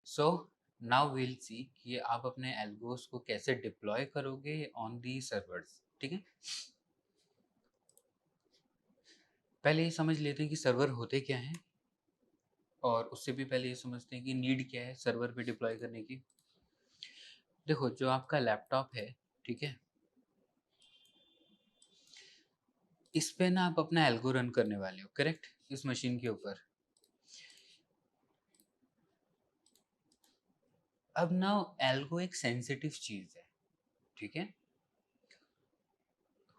So now will see कि आप अपने एल्गोस को कैसे डिप्लॉय करोगे ऑन दी सर्वर्स। ठीक है, पहले ये समझ लेते हैं कि सर्वर होते क्या हैं, और उससे भी पहले ये समझते हैं कि नीड क्या है सर्वर पे डिप्लॉय करने की। देखो, जो आपका लैपटॉप है, ठीक है, इस पे ना आप अपना एल्गो रन करने वाले हो, करेक्ट, इस मशीन के ऊपर। अब ना एल्गो एक सेंसिटिव चीज है, ठीक है।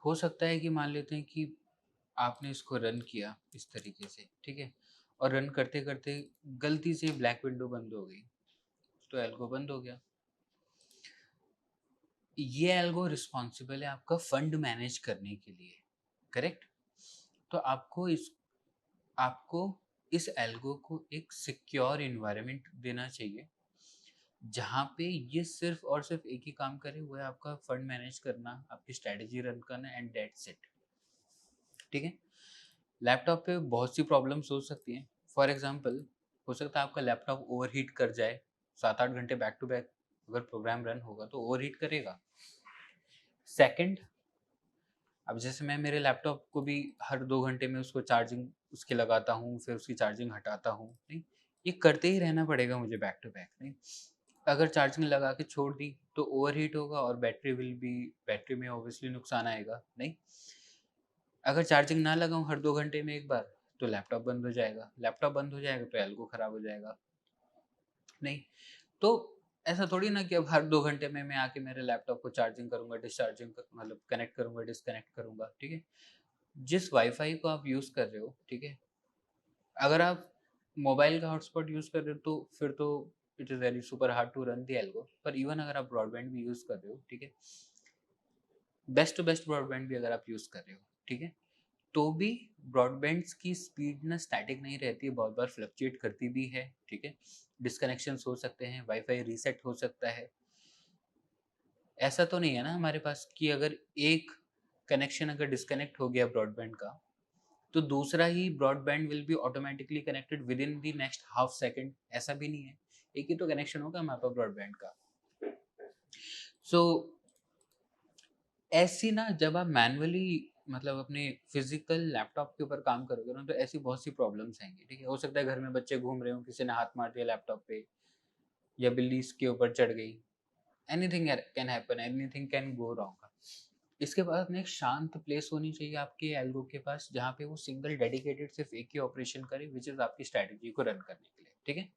हो सकता है कि मान लेते हैं कि आपने इसको रन किया इस तरीके से, ठीक है, और रन करते करते गलती से ब्लैक विंडो बंद हो गई, तो एल्गो बंद हो गया। ये एल्गो रिस्पॉन्सिबल है आपका फंड मैनेज करने के लिए, करेक्ट। तो आपको इस एल्गो को एक सिक्योर इन्वायरमेंट देना चाहिए, जहाँ पे ये सिर्फ और सिर्फ एक ही काम करे, वो है आपका फंड मैनेज करना, आपकी स्ट्रेटेजी रन करना, एंड दैट्स इट। ठीक है, लैपटॉप पे बहुत सी प्रॉब्लम्स हो सकती हैं। फॉर एग्जांपल, हो सकता है आपका लैपटॉप ओवरहीट कर जाए, 7-8 घंटे बैक टू बैक अगर प्रोग्राम रन होगा तो ओवरहीट करेगा। सेकंड, अब जैसे मैं मेरे लैपटॉप को भी हर 2 घंटे में उसको चार्जिंग उसकी लगाता हूँ, फिर उसकी चार्जिंग हटाता हूँ, नहीं, ये करते ही रहना पड़ेगा मुझे बैक टू बैक, नहीं। अगर चार्जिंग लगा के छोड़ दी तो ओवरहीट होगा और बैटरी में ऑब्वियसली नुकसान आएगा, नहीं। अगर चार्जिंग ना लगाऊं हर 2 घंटे में एक बार, तो लैपटॉप बंद हो जाएगा तो एल्गो खराब हो जाएगा, नहीं। तो ऐसा थोड़ी ना कि अब हर 2 घंटे में मैं आके मेरे लैपटॉप को चार्जिंग करूंगा, मतलब कनेक्ट करूंगा, डिस्कनेक्ट करूंगा, ठीक है। जिस वाईफाई को आप यूज़ कर रहे हो, ठीक है, अगर आप मोबाइल का हॉटस्पॉट यूज़ कर रहे हो तो फिर तो it is very super hard to run the algo. पर इवन अगर आप ब्रॉडबैंड भी यूज़ कर रहे हो, ठीक है, बेस्ट टू बेस्ट ब्रॉडबैंड भी अगर आप यूज़ कर रहे हो, ठीक है, तो भी ब्रॉडबैंड्स की स्पीड ना स्टैटिक नहीं रहती है, बहुत बार फ्लक्चुएट करती भी है, ठीक है। डिस्कनेक्शंस हो सकते हैं, वाईफाई रीसेट हो सकता है। ऐसा तो नहीं है ना हमारे पास कि अगर एक कनेक्शन अगर डिस्कनेक्ट हो गया ब्रॉडबैंड का, तो दूसरा ही broadband will be automatically connected with in the next half second, ऐसा भी नहीं है। एक ही तो कनेक्शन होगा हमारे पास ब्रॉडबैंड का। सो ऐसी ना जब आप मैनुअली मतलब अपने फिजिकल लैपटॉप के ऊपर काम करोगे ना, तो ऐसी बहुत सी प्रॉब्लम्स आएंगी, ठीक है। हो सकता है घर में बच्चे घूम रहे हो, किसी ने हाथ मार दिया लैपटॉप पे, या बिल्ली इसके ऊपर चढ़ गई, anything can happen, anything can go wrong. इसके बाद ना एक शांत प्लेस होनी चाहिए आपके एल्गो के पास, जहाँ पे वो सिंगल डेडिकेटेड सिर्फ एक ही ऑपरेशन करे, विच इज आपकी स्ट्रैटेजी को रन करने के लिए, ठीक है।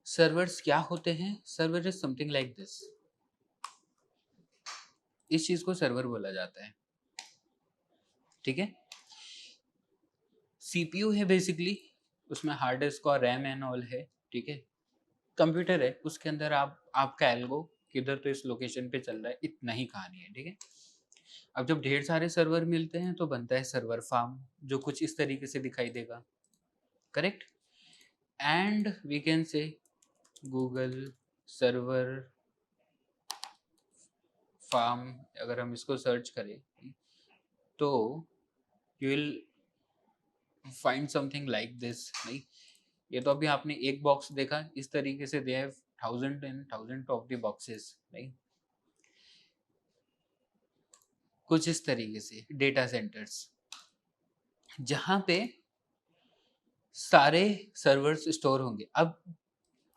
सर्वर्स क्या होते हैं? Server is something like this. इस चीज को सर्वर बोला जाता है, ठीक है। सीपीयू है बेसिकली, उसमें हार्ड डिस्क और रैम एंड ऑल है, ठीक है। कंप्यूटर है, उसके अंदर आपका एल्गो किधर तो इस लोकेशन पे चल रहा है, इतना ही कहानी है, ठीक है। अब जब ढेर सारे सर्वर मिलते हैं तो बनता है सर्वर फार्म, जो कुछ इस तरीके से दिखाई देगा, correct. And we can say Google server farm, अगर हम इसको सर्च करें तो you will find something like this, नहीं। ये तो अभी आपने एक बॉक्स देखा, इस तरीके से they have thousand and thousand of the boxes, नहीं। कुछ इस तरीके से डेटा सेंटर्स, जहां पे सारे सर्वर्स स्टोर होंगे।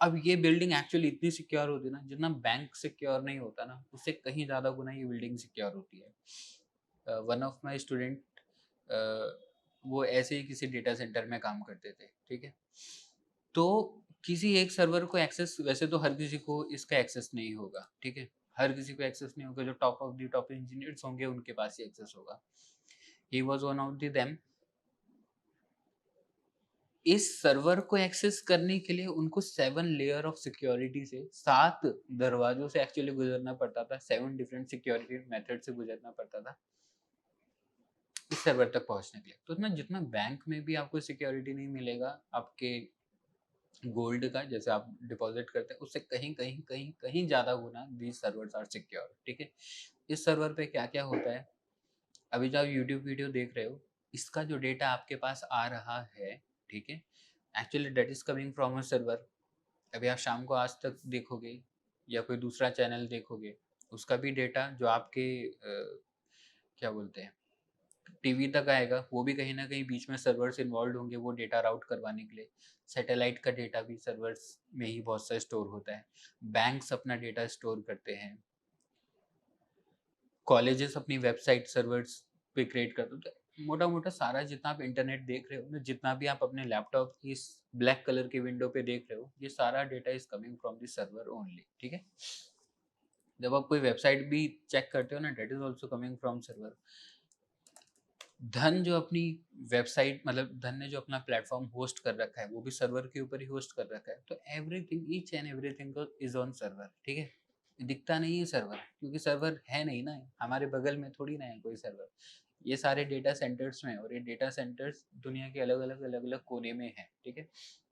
अब ये बिल्डिंग एक्चुअली इतनी सिक्योर होती है ना, जितना बैंक सिक्योर नहीं होता ना, उससे कहीं ज़्यादा गुना ये बिल्डिंग सिक्योर होती है। वन ऑफ माई स्टूडेंट, वो ऐसे ही किसी डेटा सेंटर में काम करते थे, ठीक है। तो किसी एक सर्वर को एक्सेस, वैसे तो हर किसी को इसका एक्सेस नहीं होगा, ठीक है, हर किसी को एक्सेस नहीं होगा, जो top of the top engineers होंगे उनके पास ही एक्सेस होगा। He was one of the them. इस सर्वर को एक्सेस करने के लिए उनको 7 लेयर ऑफ सिक्योरिटी से, 7 दरवाजों से एक्चुअली गुजरना पड़ता था, 7 डिफरेंट सिक्योरिटी मेथड से गुजरना पड़ता था इस सर्वर तक पहुंचने के लिए। तो ना जितना बैंक में भी आपको सिक्योरिटी नहीं मिलेगा आपके गोल्ड का, जैसे आप डिपॉजिट करते हैं, उससे कहीं कहीं कहीं कहीं ज्यादा गुना दीज सर्वर्स आर सिक्योर, ठीक है। इस सर्वर पे क्या क्या होता है, अभी जो आप यूट्यूब वीडियो देख रहे हो, इसका जो डेटा आपके पास आ रहा है, ठीक है, actually that is coming from a server. अभी आप शाम को आज तक देखोगे या कोई दूसरा चैनल देखोगे, उसका भी डेटा जो आपके क्या बोलते हैं टीवी तक आएगा, वो भी कहीं ना कहीं बीच में सर्वर्स इन्वॉल्व होंगे वो डेटा राउट करवाने के लिए। सैटेलाइट का डेटा भी सर्वर्स में ही बहुत सा स्टोर होता है। बैंक्स अपना डेटा स्टोर करते हैं, कॉलेजेस अपनी वेबसाइट सर्वर्स पे क्रिएट करते हैं। तो मोटा मोटा सारा जितना आप इंटरनेट देख रहे हो ना, जितना भी आप अपने लैपटॉप की इस ब्लैक कलर की विंडो पे देख रहे हो, ये सारा data is coming from the server only, ठीक है। जब आप कोई वेबसाइट भी चेक करते हो ना, date is also coming from server. धन जो अपनी वेबसाइट मतलब धन ने जो अपना प्लेटफॉर्म होस्ट कर रखा है, वो भी सर्वर के ऊपर ही होस्ट कर रखा है। तो everything, each and everything is on server, ठीक है। दिखता नहीं है सर्वर, क्योंकि सर्वर है नहीं ना, हमारे बगल में थोड़ी ना है कोई सर्वर। ये सारे डेटा सेंटर्स में, और ये डेटा सेंटर्स दुनिया के अलग अलग कोने में है, ठीक है।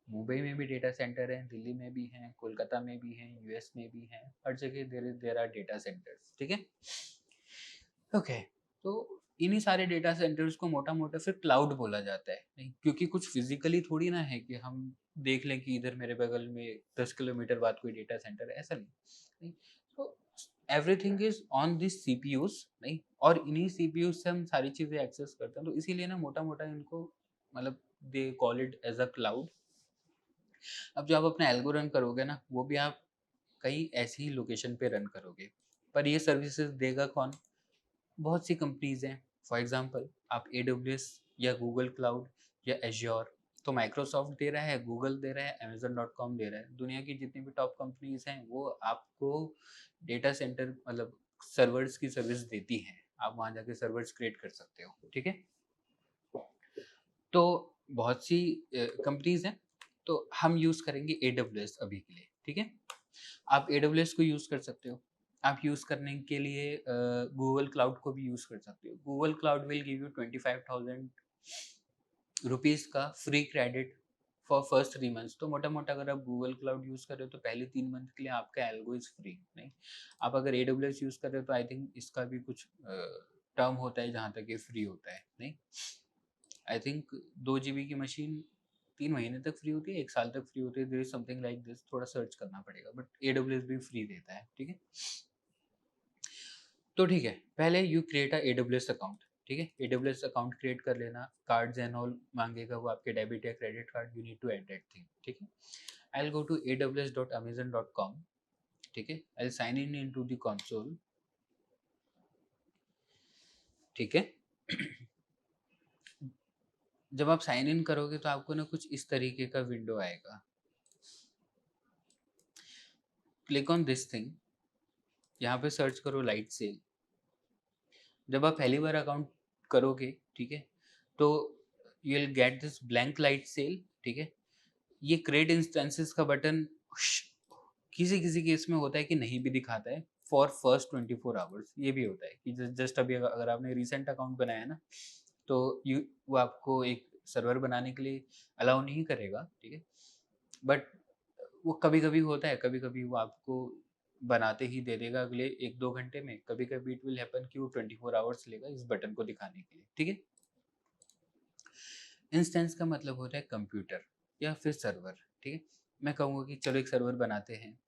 मुंबई में भी डेटा सेंटर है, दिल्ली में भी है, कोलकाता में भी है, यूएस में भी है, हर जगह देर आर डेटा सेंटर्स, ठीक है। ओके, तो इन्हीं सारे डेटा सेंटर्स को मोटा मोटा फिर क्लाउड बोला जाता है, नहीं क्योंकि कुछ फिजिकली थोड़ी ना है कि हम देख लें कि इधर मेरे बगल में 10 किलोमीटर बाद कोई डेटा सेंटर है, ऐसा नहीं। तो everything is on this CPUs, नहीं, और इन्हीं सीपीयूज से हम सारी चीजें एक्सेस करते हैं। तो इसीलिए ना मोटा मोटा इनको मतलब they call it as a cloud. अब जो आप अपना एल्गो रन करोगे ना, वो भी आप कहीं ऐसी ही लोकेशन पे रन करोगे, पर ये सर्विसेज देगा कौन? बहुत सी कंपनीज हैं। फॉर एग्जांपल आप AWS या गूगल क्लाउड या एज्योर, तो माइक्रोसॉफ्ट दे रहा है, गूगल दे रहा है, Amazon.com दे रहा है। दुनिया की जितनी भी टॉप कंपनीज हैं वो आपको डेटा सेंटर मतलब सर्वर्स की सर्विस देती हैं। आप वहाँ जाके सर्वर्स क्रिएट कर सकते हो, ठीक है। तो बहुत सी कंपनीज हैं, तो हम यूज़ करेंगे AWS अभी के लिए, ठीक है। आप AWS को यूज़ कर सकते हो। आप यूज़ करने के लिए गूगल क्लाउड को भी यूज़ कर सकते हो। Google cloud will give you 25,000 rupees का free credit for first 3 months. तो मोटा मोटा अगर आप गूगल क्लाउड यूज़ कर रहे हो तो पहले 3 मंथ के लिए आपका एल्गो इज़ फ्री, नहीं। आप अगर AWS यूज़ कर रहे हो तो आई थिंक इसका भी कुछ टर्म होता है जहाँ तक ये फ्री होता है, नहीं। आई थिंक 2 GB की मशीन 3 महीने तक फ्री होती है, 1 साल तक फ्री होती है, there is something like this, थोड़ा सर्च करना पड़ेगा, बट AWS भी फ्री देता है, ठीक है। तो ठीक है, पहले you create a AWS account, ठीक है। AWS अकाउंट क्रिएट कर लेना, कार्ड्स एंड ऑल मांगेगा वो, आपके डेबिट या credit card, you need to add that thing, ठीक है। I will go to aws.amazon.com, ठीक है। I will sign in into the console, ठीक है। जब आप साइन इन करोगे तो आपको ना कुछ इस तरीके का विंडो आएगा। क्लिक ऑन दिस थिंग, यहाँ पे सर्च करो लाइट सेल। जब आप पहली बार अकाउंट करोगे, ठीक है, तो you will get this blank light cell, ठीक है। ये क्रिएट इंस्टेंसेस का बटन किसी किसी केस में होता है कि नहीं भी दिखाता है फॉर फर्स्ट 24 आवर्स। ये भी होता है कि जस्ट अभी अगर आपने रिसेंट अकाउंट बनाया ना, तो यू वो आपको एक सर्वर बनाने के लिए अलाउ नहीं करेगा, ठीक है। बट वो कभी कभी होता है, कभी कभी वो आपको बनाते ही दे देगा अगले 1-2 घंटे में। कभी कभी इट विल हैपन कि वो 24 आवर्स लेगा इस बटन को दिखाने के लिए, ठीक है। इंस्टेंस का मतलब होता है कंप्यूटर या फिर सर्वर, ठीक है। मैं कहूँगा कि चलो एक सर्वर बनाते हैं।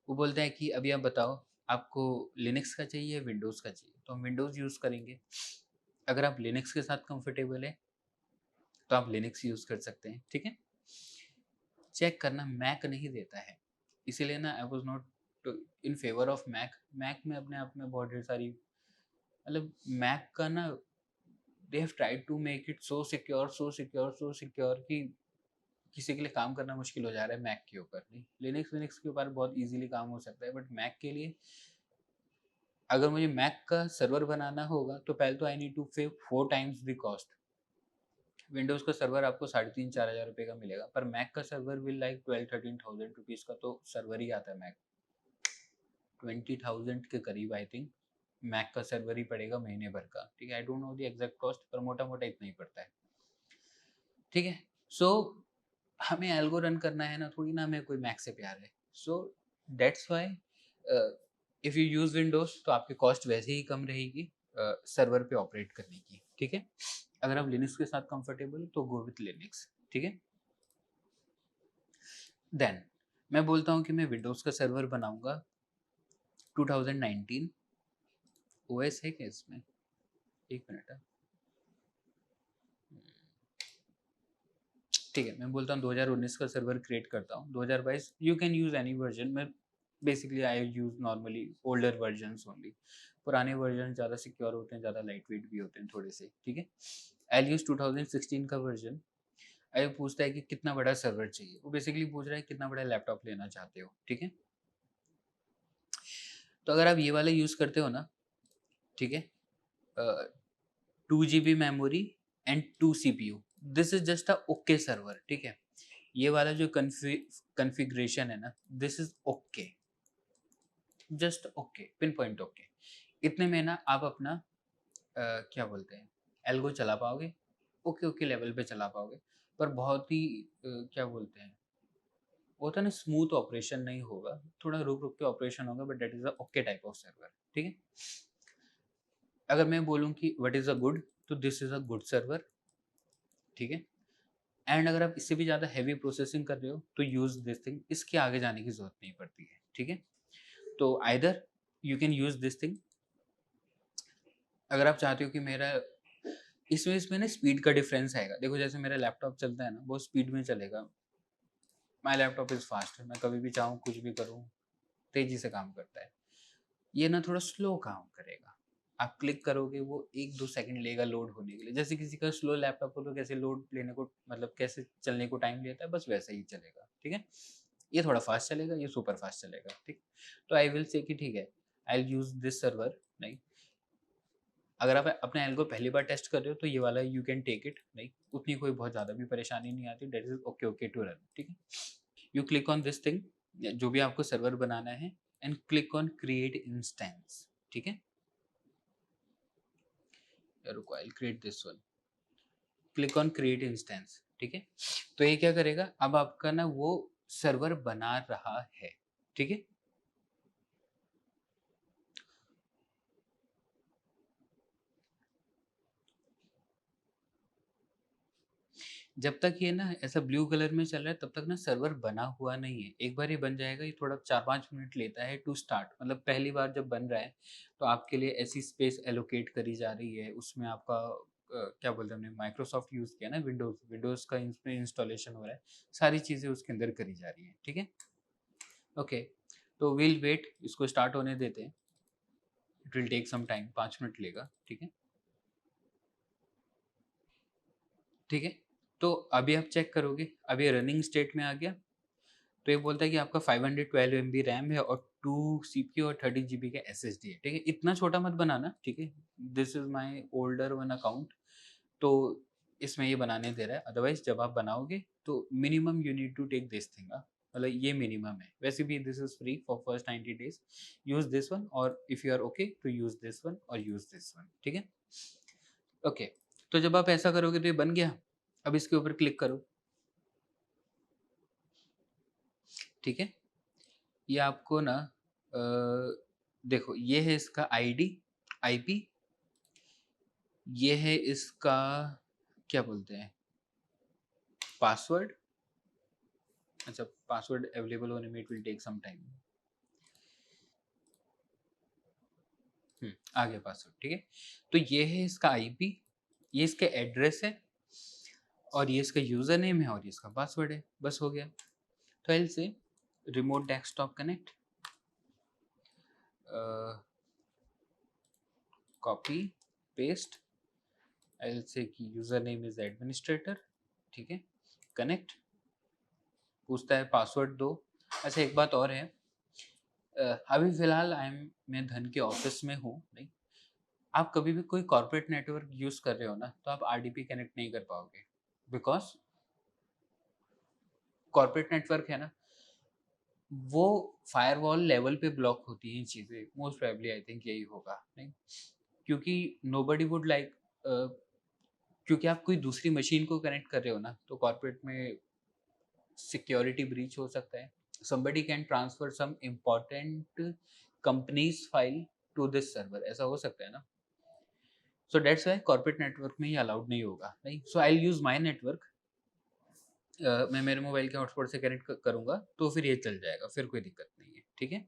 वो बोलता है कि अभी आप बताओ आपको लिनक्स का चाहिए विंडोज़ का चाहिए, तो हम विंडोज़ यूज़ करेंगे। अगर आप लिनक्स के साथ कंफर्टेबल है तो आप लिनक्स यूज़ कर सकते हैं, ठीक है। चेक करना, मैक नहीं देता है, इसीलिए ना I was not in favour of Mac. Mac में अपने आप में बहुत ढेर सारी मतलब मैक का ना they have tried to make it so secure so secure so secure कि किसी के लिए काम करना मुश्किल हो जा रहा है मैक के ऊपर। नहीं, लिनक्स विनक्स के ऊपर बहुत इजीली काम हो सकता है, बट मैक के लिए अगर मुझे मैक का सर्वर बनाना होगा तो पहले तो आई नीड टू पे 4 times द कॉस्ट। विंडोज़ का सर्वर आपको 3,500-4,000 रुपये का मिलेगा, पर मैक का server will like 12-13 thousand rupees का तो सर्वर ही आता है मैक। 20,000 के करीब आई थिंक मैक का सर्वर ही पड़ेगा महीने भर का, ठीक है। I don't know the exact cost, पर मोटा मोटा इतना ही पड़ता है, ठीक है। सो हमें एल्गो रन करना है ना, थोड़ी ना हमें कोई मैक से प्यार है। So that's why if you use Windows तो आपकी कॉस्ट वैसे ही कम रहेगी सर्वर पे ऑपरेट करने की, ठीक है। अगर आप लिनक्स के साथ कंफर्टेबल हो तो गो विथ लिनक्स, ठीक है। देन मैं बोलता हूँ कि मैं विंडोज़ का सर्वर बनाऊंगा 2019। ओएस है क्या इसमें? एक मिनट है, ठीक है, मैं बोलता हूँ 2019 का सर्वर क्रिएट करता हूँ। 2022 you can use any version. मैं basically I use normally older versions only. पुराने वर्जन ज़्यादा सिक्योर होते हैं, ज़्यादा लाइट वेट भी होते हैं थोड़े से, ठीक है। आई यूज़ 2016 का वर्जन। आई पूछता है कि कितना बड़ा सर्वर चाहिए, वो बेसिकली पूछ रहा है कितना बड़ा लैपटॉप लेना चाहते हो, ठीक है। तो अगर आप ये वाला यूज़ करते हो ना, ठीक है, 2 GB memory and 2 CPU, this is just a okay server, ठीक है। ये वाला जो कन्फिग्रेशन है ना, this is okay, just okay, pin point okay. इतने में ना आप अपना क्या बोलते हैं, एल्गो चला पाओगे, ओके ओके लेवल पे चला पाओगे, पर बहुत ही क्या बोलते हैं, वो तो ना स्मूथ ऑपरेशन नहीं होगा, थोड़ा रुक रुक के ऑपरेशन होगा, but that is a okay type of server, ठीक है। अगर मैं बोलूँ कि व्हाट इज अ गुड, तो this is a good server, ठीक है। एंड अगर आप इससे भी ज़्यादा हैवी प्रोसेसिंग कर रहे हो तो यूज़ दिस थिंग, इसके आगे जाने की ज़रूरत नहीं पड़ती है, ठीक है। तो either you can use this thing. अगर आप चाहते हो कि मेरा इसमें ना स्पीड का डिफरेंस आएगा, देखो जैसे मेरा लैपटॉप चलता है ना, वो स्पीड में चलेगा। माई लैपटॉप इज़ फास्ट, मैं कभी भी चाहूँ कुछ भी करूँ, तेज़ी से काम करता है। ये ना थोड़ा स्लो काम करेगा, आप क्लिक करोगे वो 1-2 सेकंड लेगा लोड होने के लिए। जैसे किसी का स्लो लैपटॉप हो तो कैसे लोड लेने को, मतलब कैसे चलने को टाइम लेता है, बस वैसे ही चलेगा, ठीक है। ये थोड़ा फास्ट चलेगा, ये सुपर फास्ट चलेगा, ठीक। तो आई विल से कि ठीक है, I will use this server, नहीं। अगर आप अपने एल्गो पहली बार टेस्ट कर रहे हो तो ये वाला यू कैन टेक इट, नहीं, उतनी कोई बहुत ज़्यादा भी परेशानी नहीं आती, that is okay okay to run, ठीक है। You click on this thing, जो भी आपको सर्वर बनाना है, and click on create instance, ठीक है। रुको, I create this one, click on create instance, ठीक है। तो ये क्या करेगा, अब आपका ना वो सर्वर बना रहा है, ठीक है। जब तक ये ना ऐसा ब्लू कलर में चल रहा है तब तक ना सर्वर बना हुआ नहीं है। एक बार ये बन जाएगा, ये थोड़ा 4-5 मिनट लेता है टू स्टार्ट, मतलब पहली बार जब बन रहा है तो आपके लिए ऐसी स्पेस एलोकेट करी जा रही है, उसमें आपका क्या बोलते हैं, हमने माइक्रोसॉफ्ट यूज़ किया ना, विंडोज़ का इसमें इंस्टॉलेशन हो रहा है, सारी चीज़ें उसके अंदर करी जा रही हैं, ठीक है। ओके, तो विल वेट, इसको स्टार्ट होने देते हैं। It will take some time, 5 minute लेगा, ठीक है। ठीक है, तो अभी आप चेक करोगे, अभी रनिंग स्टेट में आ गया। तो ये बोलता है कि आपका 512 MB रैम है और 2 CPU और 30 GB का SSD है, ठीक है। इतना छोटा मत बनाना, ठीक है। This is my older one account, तो इसमें ये बनाने दे रहा है। अदरवाइज जब आप बनाओगे तो minimum you need to take this thing, मतलब ये मिनिमम है। वैसे भी this is free for first 90 days, use this one, और इफ यू आर ओके तो यूज दिस वन और यूज दिस वन, ठीक है। ओके, तो जब आप ऐसा करोगे तो ये बन गया। अब इसके ऊपर क्लिक करो, ठीक है। ये आपको ना देखो, ये है इसका आईडी, आईपी, ये है इसका क्या बोलते हैं, पासवर्ड। अच्छा, पासवर्ड अवेलेबल होने में it will take some time. आ गया पासवर्ड, ठीक है। तो ये है इसका आईपी, ये इसका एड्रेस है, और ये इसका यूजर नेम है, और ये इसका पासवर्ड है, बस हो गया। तो एल से remote desktop connect, copy paste, L से कि यूजर नेम इज एडमिनिस्ट्रेटर, ठीक है। कनेक्ट, पूछता है पासवर्ड दो। अच्छा, एक बात और है, अभी फिलहाल मैं धन के ऑफिस में हूँ, नहीं। आप कभी भी कोई कॉर्पोरेट नेटवर्क यूज कर रहे हो ना, तो आप आरडीपी कनेक्ट नहीं कर पाओगे, बिकॉज कॉर्पोरेट नेटवर्क है ना, वो फायरवॉल लेवल पे ब्लॉक होती हैं चीज़ें, मोस्ट प्रोबेबली आई थिंक यही होगा, नहीं। क्योंकि नोबडी वुड लाइक, क्योंकि आप कोई दूसरी मशीन को कनेक्ट कर रहे हो ना, तो कॉर्पोरेट में सिक्योरिटी ब्रीच हो सकता है। somebody can transfer some important company's file to this server, ऐसा हो सकता है ना। So that's why corporate network में ये अलाउड नहीं होगा, right? So I use my network, मैं मेरे मोबाइल के हॉटस्पॉट से कनेक्ट करूंगा तो फिर ये चल जाएगा, फिर कोई दिक्कत नहीं है, ठीक है?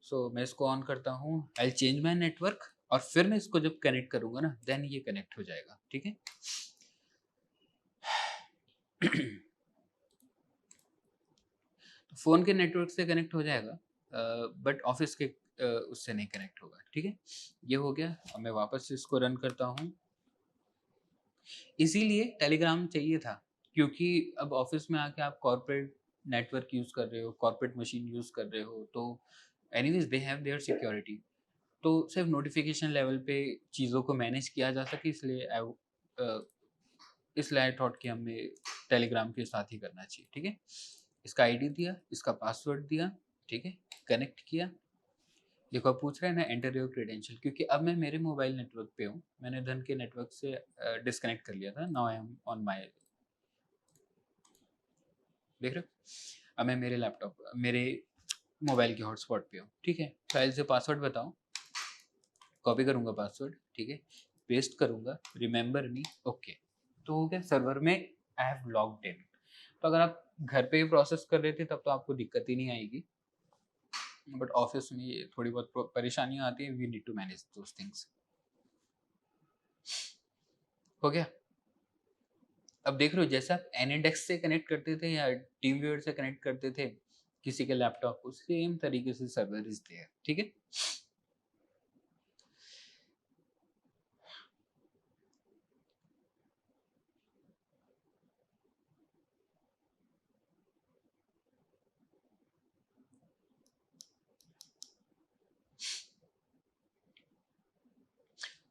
सो मैं इसको ऑन करता हूँ, आई चेंज माई नेटवर्क, और फिर मैं इसको जब कनेक्ट करूंगा ना, देन ये कनेक्ट हो जाएगा, ठीक है? फ़ोन के नेटवर्क से कनेक्ट हो जाएगा, बट ऑफिस के उससे नहीं कनेक्ट होगा, ठीक है? ये हो गया। अब मैं वापस से इसको रन करता हूँ। इसीलिए टेलीग्राम चाहिए था, क्योंकि अब ऑफिस में आके आप कॉर्पोरेट नेटवर्क यूज़ कर रहे हो, कॉर्पोरेट मशीन यूज़ कर रहे हो, तो anyways they have their security. तो सिर्फ नोटिफिकेशन लेवल पे चीज़ों को मैनेज किया जा सके, इसलिए आई थॉट कि हमें टेलीग्राम के साथ ही करना चाहिए, ठीक है? इसका आईडी दिया, इसका पासवर्ड दिया, ठीक है? कनेक्ट किया। देखो अब पूछ रहा है ना एंटर योर क्रेडेंशियल, क्योंकि अब मैं मेरे मोबाइल नेटवर्क पे हूँ, मैंने धन के नेटवर्क से डिस्कनेक्ट कर लिया था। Now I am on my, देख रहे हो? अब मैं मेरे लैपटॉप, मेरे मोबाइल के हॉटस्पॉट पे हूँ, ठीक है? फाइल से पासवर्ड बताओ, कॉपी करूँगा पासवर्ड, ठीक है? पेस्ट करूँगा, रिमेंबर मी, ओके। तो हो गया, सर्वर में आई हैव लॉग्ड इन। तो अगर आप घर पे ही प्रोसेस कर रहे थे तब तो आपको दिक्कत ही नहीं आएगी, बट ऑफिस में ये थोड़ी बहुत परेशानियां आती हैं, we need to manage those things. हो गया। अब देख रहे हो, जैसे आप एनएडेक्स से कनेक्ट करते थे या टीम व्यूअर से कनेक्ट करते थे किसी के लैपटॉप को, सेम तरीके से सर्वर इज देयर, ठीक है?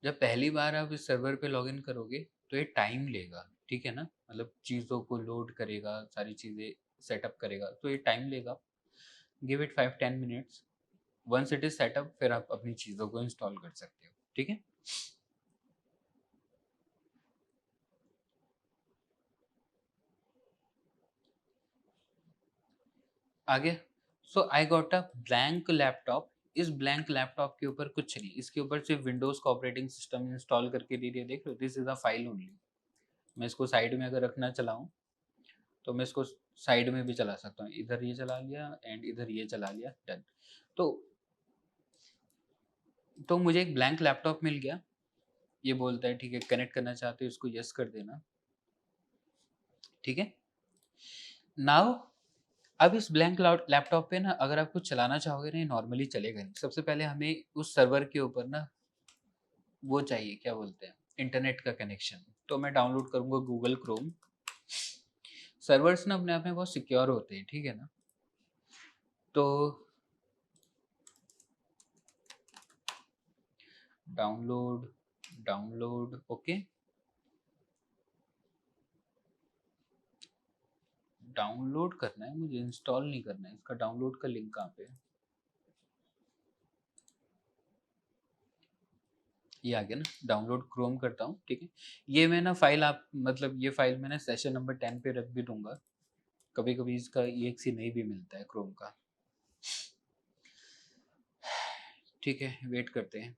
जब पहली बार आप इस सर्वर पे लॉगिन करोगे तो ये टाइम लेगा, ठीक है ना? मतलब चीज़ों को लोड करेगा, सारी चीज़ें सेटअप करेगा, तो ये टाइम लेगा। Give it 5-10 minutes. Once it is set up, फिर आप अपनी चीज़ों को इंस्टॉल कर सकते हो, ठीक है? आगे, so I got a blank laptop. इस ब्लैंक लैपटॉप के ऊपर कुछ नहीं, इसके ऊपर सिर्फ विंडोज का ऑपरेटिंग सिस्टम इंस्टॉल करके दे दिया। देख लो, this is a file only. मैं इसको साइड में अगर रखना चलाऊं तो मैं इसको साइड में भी चला सकता हूँ, इधर ये चला लिया एंड इधर ये चला लिया, डन। तो मुझे एक ब्लैंक लैपटॉप मिल गया। ये बोलता है ठीक है, कनेक्ट करना चाहते हो, इसको यस कर देना, ठीक है? नाउ, अब इस ब्लैंक लैपटॉप पे ना अगर आप कुछ चलाना चाहोगे ना, नॉर्मली चलेगा नहीं। सबसे पहले हमें उस सर्वर के ऊपर ना वो चाहिए, क्या बोलते हैं, इंटरनेट का कनेक्शन। तो मैं डाउनलोड करूंगा गूगल क्रोम। सर्वर्स ना अपने आप में बहुत सिक्योर होते हैं, ठीक है ना? तो डाउनलोड, ओके, डाउनलोड करना है मुझे, इंस्टॉल नहीं करना है। इसका डाउनलोड का लिंक कहाँ पे है? ये आ गया ना, डाउनलोड क्रोम करता हूँ, ठीक है? ये मैं ना फाइल, आप मतलब ये फाइल मैंने सेशन नंबर 10 पे रख भी दूंगा। कभी कभी इसका EXE नहीं भी मिलता है क्रोम का, ठीक है? वेट करते हैं।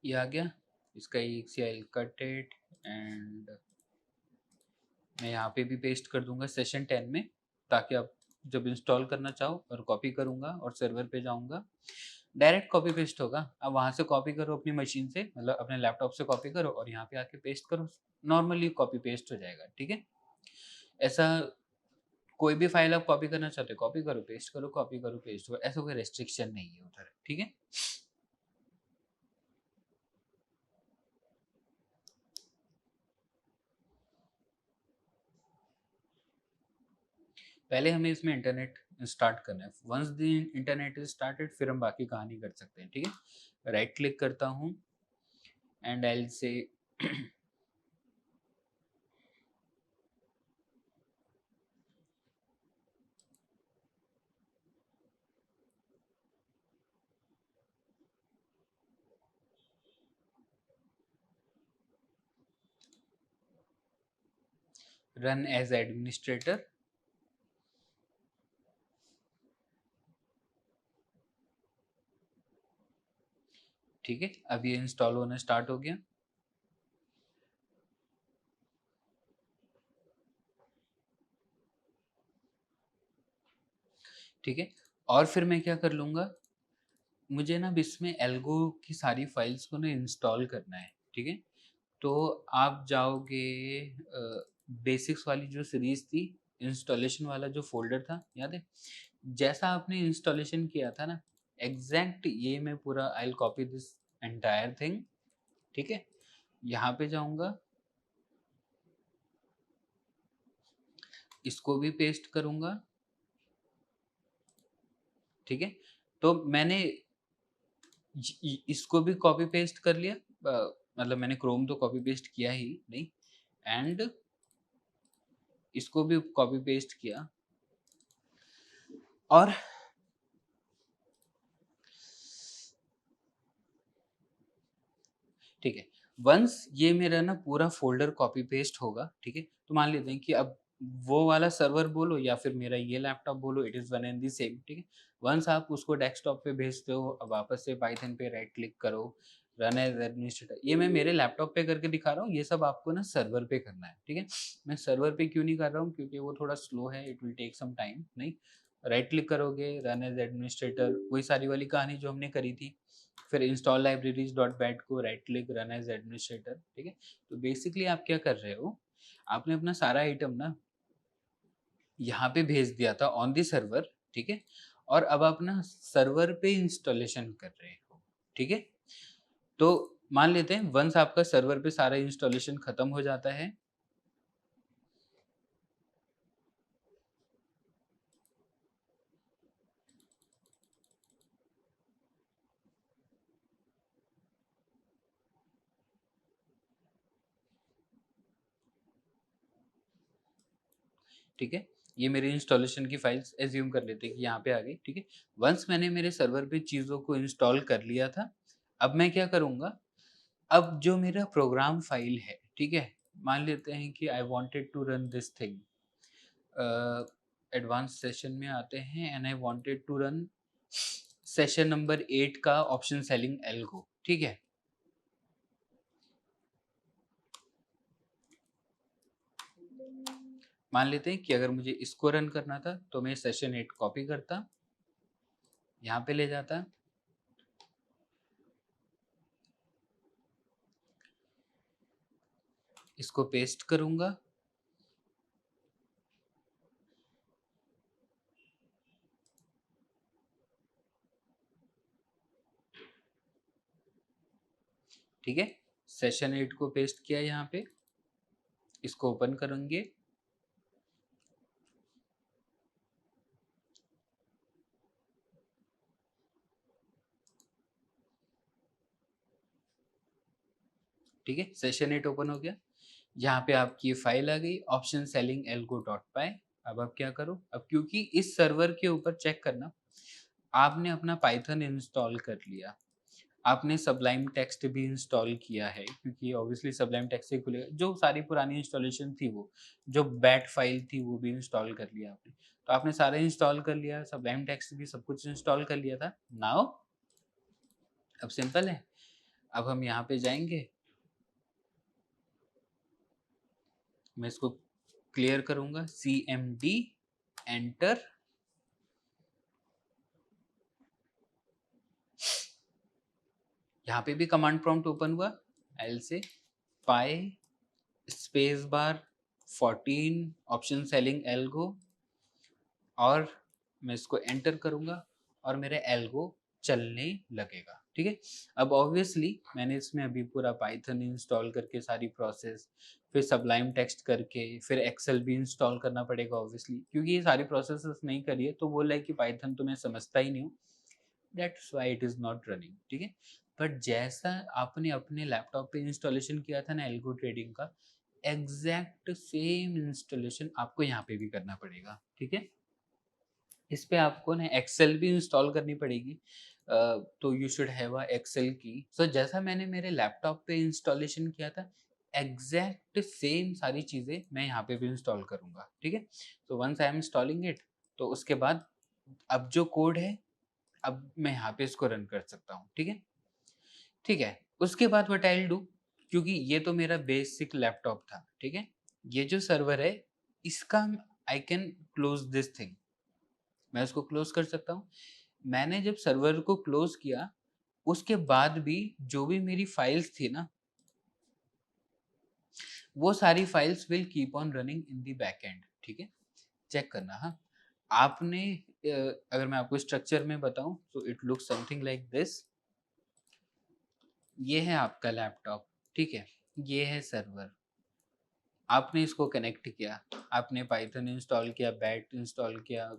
ये आ गया, इसका EXE I cut it, and मैं यहाँ पे भी पेस्ट कर दूंगा सेशन 10 में, ताकि आप जब इंस्टॉल करना चाहो, और कॉपी करूंगा और सर्वर पे जाऊंगा, डायरेक्ट कॉपी पेस्ट होगा। अब वहाँ से कॉपी करो अपनी मशीन से, मतलब अपने लैपटॉप से कॉपी करो और यहाँ पे आके पेस्ट करो, नॉर्मली कॉपी पेस्ट हो जाएगा, ठीक है? ऐसा कोई भी फाइल आप कॉपी करना चाहते हो, कॉपी करो पेस्ट करो, कॉपी करो पेस्ट करो, ऐसा कोई रेस्ट्रिक्शन नहीं है उधर, ठीक है? पहले हमें इसमें इंटरनेट स्टार्ट करना है। Once the internet is started, फिर हम बाकी कहानी कर सकते हैं, ठीक है? राइट क्लिक करता हूँ and I will say run as administrator. ठीक है, अब ये इंस्टॉल होना स्टार्ट हो गया। ठीक है, और फिर मैं क्या कर लूँगा, मुझे ना अब इसमें एल्गो की सारी फाइल्स को ना इंस्टॉल करना है। ठीक है, तो आप जाओगे बेसिक्स वाली जो सीरीज थी, इंस्टॉलेशन वाला जो फोल्डर था, याद है? जैसा आपने इंस्टॉलेशन किया था ना, एग्जैक्ट ये मैं पूरा आई कॉपी दिस एंटायर थिंग। ठीक है, यहाँ पे जाऊँगा, इसको भी पेस्ट करूँगा। ठीक है, तो मैंने इसको भी कॉपी पेस्ट कर लिया, मतलब मैंने क्रोम तो कॉपी पेस्ट किया ही नहीं, एंड इसको भी कॉपी पेस्ट किया। और ठीक है, वंस ये मेरा ना पूरा फोल्डर कॉपी पेस्ट होगा, ठीक है, तो मान लेते हैं कि अब वो वाला सर्वर बोलो या फिर मेरा ये लैपटॉप बोलो, it is one and the same. ठीक है, वंस आप उसको डेस्कटॉप पे भेजते हो, अब वापस से पाइथन पे राइट क्लिक करो, रन एज एडमिनिस्ट्रेटर। ये मैं मेरे लैपटॉप पे करके दिखा रहा हूँ, ये सब आपको ना सर्वर पे करना है। ठीक है, मैं सर्वर पे क्यों नहीं कर रहा हूँ, क्योंकि वो थोड़ा स्लो है, it will take some time. नहीं, राइट क्लिक करोगे, रन एज एडमिनिस्ट्रेटर, वही सारी वाली कहानी जो हमने करी थी। फिर इंस्टॉल लाइब्रेरीज डॉट बैट को right click, run as administrator. ठीक है, तो बेसिकली आप क्या कर रहे हो, आपने अपना सारा आइटम ना यहाँ पे भेज दिया था ऑन दी सर्वर। ठीक है, और अब आप ना सर्वर पे इंस्टॉलेशन कर रहे हो। ठीक है, तो मान लेते हैं वंस आपका सर्वर पे सारा इंस्टॉलेशन खत्म हो जाता है, ठीक है, ये मेरी इंस्टॉलेशन की फाइल्स एज्यूम कर लेते हैं कि यहाँ पे आ गई। ठीक है, वंस मैंने मेरे सर्वर पे चीज़ों को इंस्टॉल कर लिया था, अब मैं क्या करूँगा, अब जो मेरा प्रोग्राम फाइल है, ठीक है, मान लेते हैं कि I wanted to run this thing, advance session में आते हैं, and I wanted to run session number 8 का ऑप्शन सेलिंग एल्गो। ठीक है, मान लेते हैं कि अगर मुझे इसको रन करना था, तो मैं सेशन 8 कॉपी करता, यहाँ पे ले जाता, इसको पेस्ट करूँगा, ठीक है, सेशन 8 को पेस्ट किया यहाँ पे, इसको ओपन करेंगे, ठीक है, सेशन 8 ओपन हो गया। यहाँ पे आपकी ये फाइल आ गई, ऑप्शन सेलिंग एल्गो डॉट पाई। अब आप क्या करो, अब क्योंकि इस सर्वर के ऊपर चेक करना, आपने अपना पाइथन इंस्टॉल कर लिया, आपने सबलाइम टेक्स्ट भी इंस्टॉल किया है, क्योंकि ऑब्वियसली सबलाइम टेक्स्ट से खुलेगा, जो सारी पुरानी इंस्टॉलेशन थी, वो जो बैट फाइल थी वो भी इंस्टॉल कर लिया आपने। तो आपने सारा इंस्टॉल कर लिया, सबलाइम टेक्स्ट भी सब कुछ इंस्टॉल कर लिया था। नाउ अब सिंपल है, अब हम यहाँ पे जाएंगे, मैं इसको क्लियर करूंगा, CMD एंटर, यहाँ पे भी कमांड प्रॉम्प्ट ओपन हुआ, एल से पाई space bar 14 option selling algo, और मैं इसको एंटर करूंगा और मेरा एल्गो चलने लगेगा। ठीक है, अब ऑब्वियसली मैंने इसमें अभी पूरा पाइथन इंस्टॉल करके सारी प्रोसेस, फिर सबलाइम टेक्स्ट करके, फिर एक्सेल भी इंस्टॉल करना पड़ेगा ऑब्वियसली, क्योंकि ये सारी प्रोसेस नहीं करी है तो बोला है कि पाइथन तो मैं समझता ही नहीं हूँ, that's why it is not running. ठीक है, बट जैसा आपने अपने लैपटॉप पे इंस्टॉलेशन किया था ना एल्गो ट्रेडिंग का, एग्जैक्ट सेम इंस्टॉलेशन आपको यहाँ पे भी करना पड़ेगा। ठीक है, इस पे आपको ना एक्सेल भी इंस्टॉल करनी पड़ेगी, तो you should have a excel की। सो जैसा मैंने मेरे लैपटॉप पे इंस्टॉलेशन किया था, एग्जैक्ट सेम सारी चीज़ें मैं यहाँ पे भी इंस्टॉल करूँगा, ठीक है। तो once I am installing it, तो उसके बाद अब जो कोड है, अब मैं यहाँ पे इसको रन कर सकता हूँ, ठीक है। ठीक है, उसके बाद व्हाट आई विल डू, क्योंकि ये तो मेरा बेसिक लैपटॉप था, ठीक है। ये जो सर्वर है, इसका आई कैन क्लोज दिस थिंग, मैं उसको क्लोज कर सकता हूँ। मैंने जब सर्वर को क्लोज किया, उसके बाद भी जो भी मेरी फाइल्स थी ना, वो सारी files will keep on running in the back and, ठीक है। चेक करना, हाँ। आपने अगर मैं आपको स्ट्रक्चर में बताऊं, तो it looks something like this. ये है आपका लैपटॉप, ठीक है। ये है सर्वर, आपने इसको कनेक्ट किया, आपने पाइथन इंस्टॉल किया, बैट इंस्टॉल किया,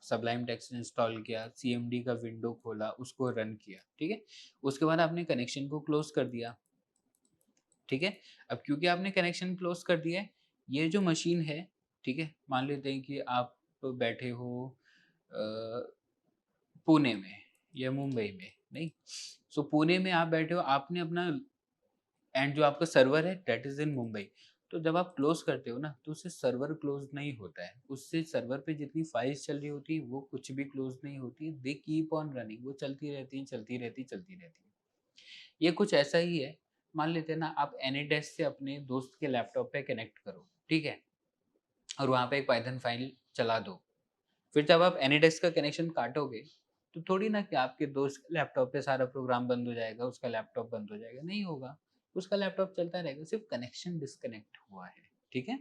सबलाइम टेक्स्ट इंस्टॉल किया, सीएमडी का विंडो खोला, उसको रन किया, ठीक है। उसके बाद आपने कनेक्शन को क्लोज कर दिया, ठीक है। अब क्योंकि आपने कनेक्शन क्लोज कर दिया है, ये जो मशीन है, ठीक है, मान लेते हैं कि आप बैठे हो पुणे में या मुंबई में, नहीं, सो पुणे में आप बैठे हो, आपने अपना, एंड जो आपका सर्वर है दैट इज इन मुंबई। तो जब आप क्लोज करते हो ना, तो उससे सर्वर क्लोज नहीं होता है, उससे सर्वर पे जितनी फाइल्स चल रही होती है वो कुछ भी क्लोज नहीं होती, दे कीप ऑन रनिंग, वो चलती रहती हैं, चलती रहती, चलती रहती है। ये कुछ ऐसा ही है। मान लेते हैं ना, आप एनीडेस्क से अपने दोस्त के लैपटॉप पे कनेक्ट करो, ठीक है, और वहाँ पे एक पाइथन फाइल चला दो। फिर जब आप एनीडेस्क का कनेक्शन काटोगे, तो थोड़ी ना कि आपके दोस्त के लैपटॉप पे सारा प्रोग्राम बंद हो जाएगा, उसका लैपटॉप बंद हो जाएगा, नहीं होगा। उसका लैपटॉप चलता रहेगा, सिर्फ कनेक्शन डिस्कनेक्ट हुआ है, ठीक है।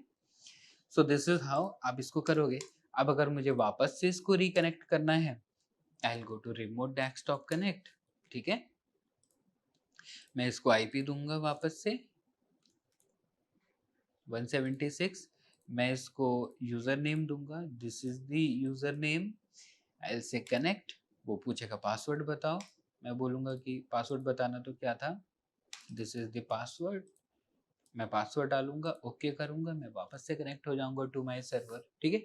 सो दिस इज हाउ आप इसको करोगे। अब अगर मुझे वापस से इसको रिकनेक्ट करना है, I will go to remote desktop connect, ठीक है। मैं इसको आईपी दूंगा वापस से 176, मैं इसको यूजर नेम दूंगा, this is the user name, I say connect. वो पूछेगा पासवर्ड बताओ, मैं बोलूंगा कि पासवर्ड बताना तो क्या था, दिस इज द पासवर्ड, मैं पासवर्ड डालूंगा, ओके करूंगा, मैं वापस से कनेक्ट हो जाऊंगा टू माय सर्वर, ठीक है।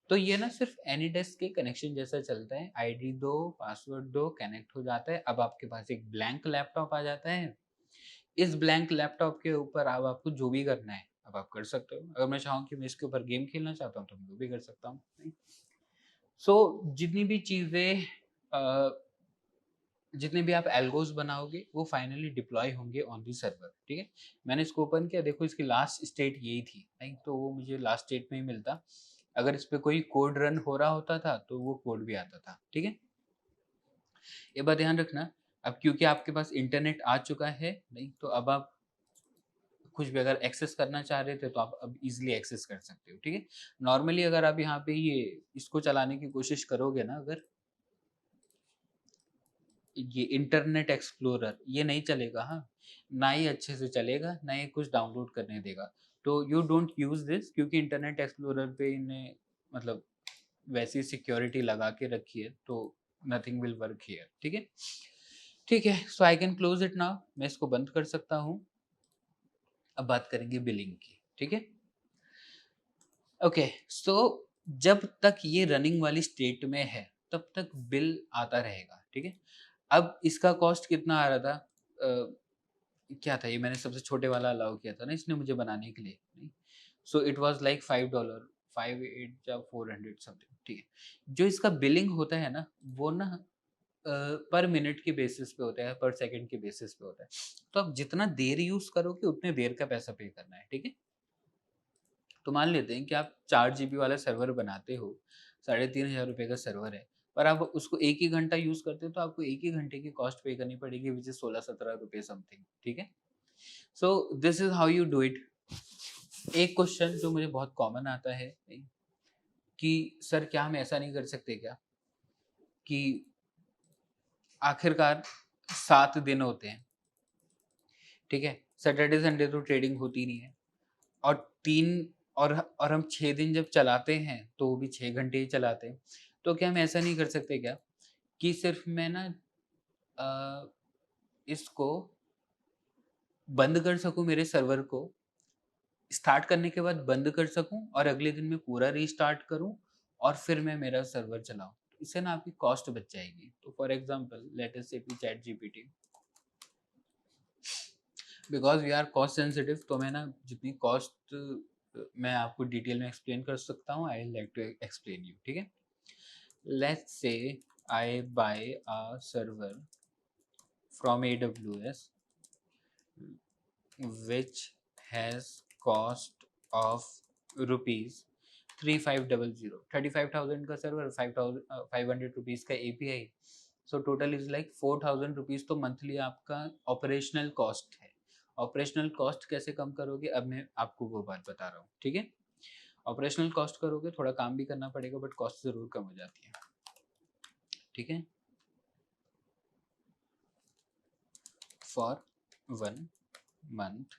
तो ये ना सिर्फ एनीडेस्क के कनेक्शन जैसा चलता है, आईडी दो, पासवर्ड दो, कनेक्ट हो जाता है। अब आपके पास एक ब्लैंक लैपटॉप आ जाता है। इस ब्लैंक लैपटॉप के ऊपर अब आपको जो भी करना है, अब आप कर सकते हो। अगर मैं चाहूँ कि मैं इसके ऊपर गेम खेलना चाहता हूँ, तो मैं वो भी कर सकता हूँ। सो जितनी भी चीज़ें, जितने भी आप एल्गोस बनाओगे, वो फाइनली डिप्लॉय होंगे ऑन दी सर्वर, ठीक है। मैंने इसको ओपन किया, देखो इसकी लास्ट स्टेट यही थी, नहीं तो वो मुझे लास्ट स्टेट में ही मिलता। अगर इस पे कोई कोड रन हो रहा होता था, तो वो कोड भी आता था, ठीक है। ये बात ध्यान रखना। अब क्योंकि आपके पास इंटरनेट आ चुका है, नहीं तो अब आप कुछ भी अगर एक्सेस करना चाह रहे थे, तो आप अब इजीली एक्सेस कर सकते हो, ठीक है। नॉर्मली अगर आप यहाँ पे ये इसको चलाने की कोशिश करोगे ना, अगर ये इंटरनेट एक्सप्लोरर ये नहीं चलेगा, हाँ, ना ही अच्छे से चलेगा, ना ही कुछ डाउनलोड करने देगा। तो यू डोंट यूज दिस, क्योंकि इंटरनेट एक्सप्लोरर पे इन्हें मतलब वैसी सिक्योरिटी लगा के रखी है, तो नथिंग विल वर्क हियर, ठीक है। ठीक है, so I can close it now, मैं इसको बंद कर सकता हूँ। अब बात करेंगे बिलिंग की, ठीक है। ओके, सो जब तक ये रनिंग वाली स्टेट में है, तब तक बिल आता रहेगा, ठीक है। अब इसका कॉस्ट कितना आ रहा था, क्या था ये, मैंने सबसे छोटे वाला अलाउ किया था ना इसने मुझे बनाने के लिए, नहीं, सो इट वाज लाइक $5, 5 8 या 400 समथिंग, ठीक है। जो इसका बिलिंग होता है ना, वो ना पर मिनट के बेसिस पे होता है, पर सेकंड के बेसिस पे होता है। तो आप जितना देर यूज करोगे, उतने देर का पैसा पे करना है, ठीक है। तो मान लेते हैं कि आप 4 GB वाला सर्वर बनाते हो, ₹3500 का सर्वर है, पर आप उसको 1 ही घंटा यूज करते हो, तो आपको 1 ही घंटे की कॉस्ट पे करनी पड़ेगी, विच इज 16-17 रुपए समथिंग, ठीक है। सो this is how you do it. एक क्वेश्चन जो मुझे बहुत कॉमन आता है कि सर क्या हम ऐसा नहीं कर सकते क्या, कि आखिरकार 7 दिन होते हैं, ठीक है, सैटरडे संडे तो ट्रेडिंग होती नहीं है, और तीन और हम 6 दिन जब चलाते हैं, तो वो भी 6 घंटे ही चलाते हैं। तो क्या हम ऐसा नहीं कर सकते क्या, कि सिर्फ मैं ना इसको बंद कर सकूं, मेरे सर्वर को स्टार्ट करने के बाद बंद कर सकूं, और अगले दिन मैं पूरा रीस्टार्ट करूं, और फिर मैं मेरा सर्वर चलाऊं। इससे ना आपकी कॉस्ट बच जाएगी। तो for example let us say कि chat GPT, because we are cost sensitive, तो मैं ना जितनी कॉस्ट मैं आपको डिटेल में एक्सप्लेन कर सकता हूँ, I like to explain you, ठीक है। Let's say I buy a server from AWS which has cost of rupees 3500, 35,000 का सर्वर, 500 रुपीज़ का API, so total is like 4,000 rupees तो मंथली आपका ऑपरेशनल कॉस्ट है। ऑपरेशनल कॉस्ट कैसे कम करोगे, अब मैं आपको वो बात बता रहा हूँ, ठीक है। ऑपरेशनल कॉस्ट करोगे, थोड़ा काम भी करना पड़ेगा बट कॉस्ट ज़रूर कम हो जाती है, ठीक है। For 1 month,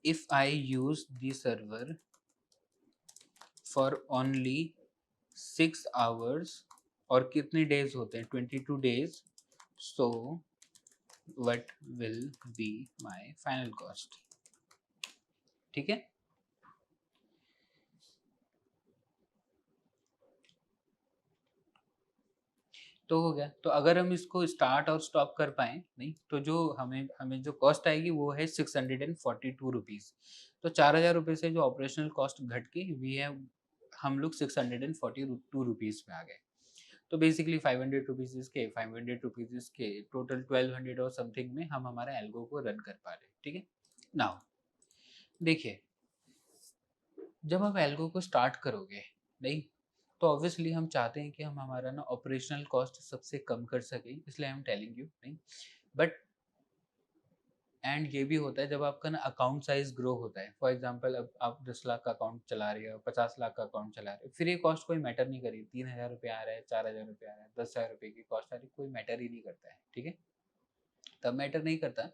if I use the server for only 6 hours, और कितने डेज होते हैं, 22 days, so what will be my final cost, ठीक है। तो हो गया, तो अगर हम इसको स्टार्ट और स्टॉप कर पाए नहीं, तो जो हमें हमें जो कॉस्ट आएगी वो है 642 रुपीज़। तो 4,000 रुपये से जो ऑपरेशनल कॉस्ट घट के वी हैव, हम लोग 642 रुपीज़ पे आ गए। तो बेसिकली 500 रुपीज़ के 500 रुपीज़ के टोटल 1200 और समथिंग में हम हमारा एल्गो को रन कर पा रहे हैं, ठीक है। नाउ देखिए, जब आप एल्गो को स्टार्ट करोगे नहीं, तो ऑब्वियसली हम चाहते हैं कि हम हमारा ना ऑपरेशनल कॉस्ट सबसे कम कर सकें, इसलिए आई एम टेलिंग यू नहीं। बट एंड ये भी होता है जब आपका ना अकाउंट साइज ग्रो होता है, फॉर एग्जांपल अब आप 10 लाख का अकाउंट चला रहे हो, 50 लाख का अकाउंट चला रहे हो, फिर ये कॉस्ट कोई मैटर नहीं करेगी, 3,000 रुपये आ रहा है, 4,000 रुपये आ रहा है, 10,000 रुपये की कॉस्ट आ रही है, कोई मैटर ही नहीं करता है, ठीक है। तब मैटर नहीं करता,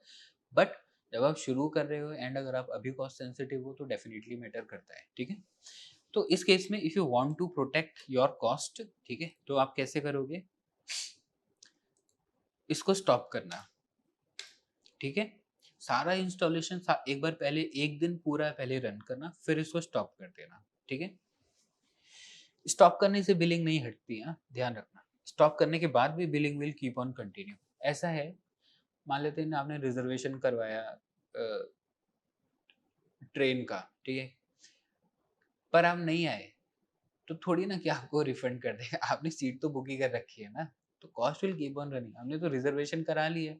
बट जब आप शुरू कर रहे हो एंड अगर आप अभी कॉस्ट सेंसिटिव हो तो डेफिनेटली मैटर करता है, ठीक है। तो इस केस में if you want to protect your cost, ठीक है, तो आप कैसे करोगे, इसको स्टॉप करना, ठीक है। सारा इंस्टॉलेशन एक बार पहले, एक दिन पूरा पहले रन करना, फिर इसको स्टॉप कर देना, ठीक है। स्टॉप करने से बिलिंग नहीं हटती है, ध्यान रखना। स्टॉप करने के बाद भी billing will keep on continue. ऐसा है, मान लेते हैं आपने रिजर्वेशन करवाया ट्रेन का, ठीक है, पर आप नहीं आए, तो थोड़ी ना कि आपको रिफंड कर देगा, आपने सीट तो बुक ही कर रखी है ना, तो cost will keep on running. हमने तो रिजर्वेशन करा ली है,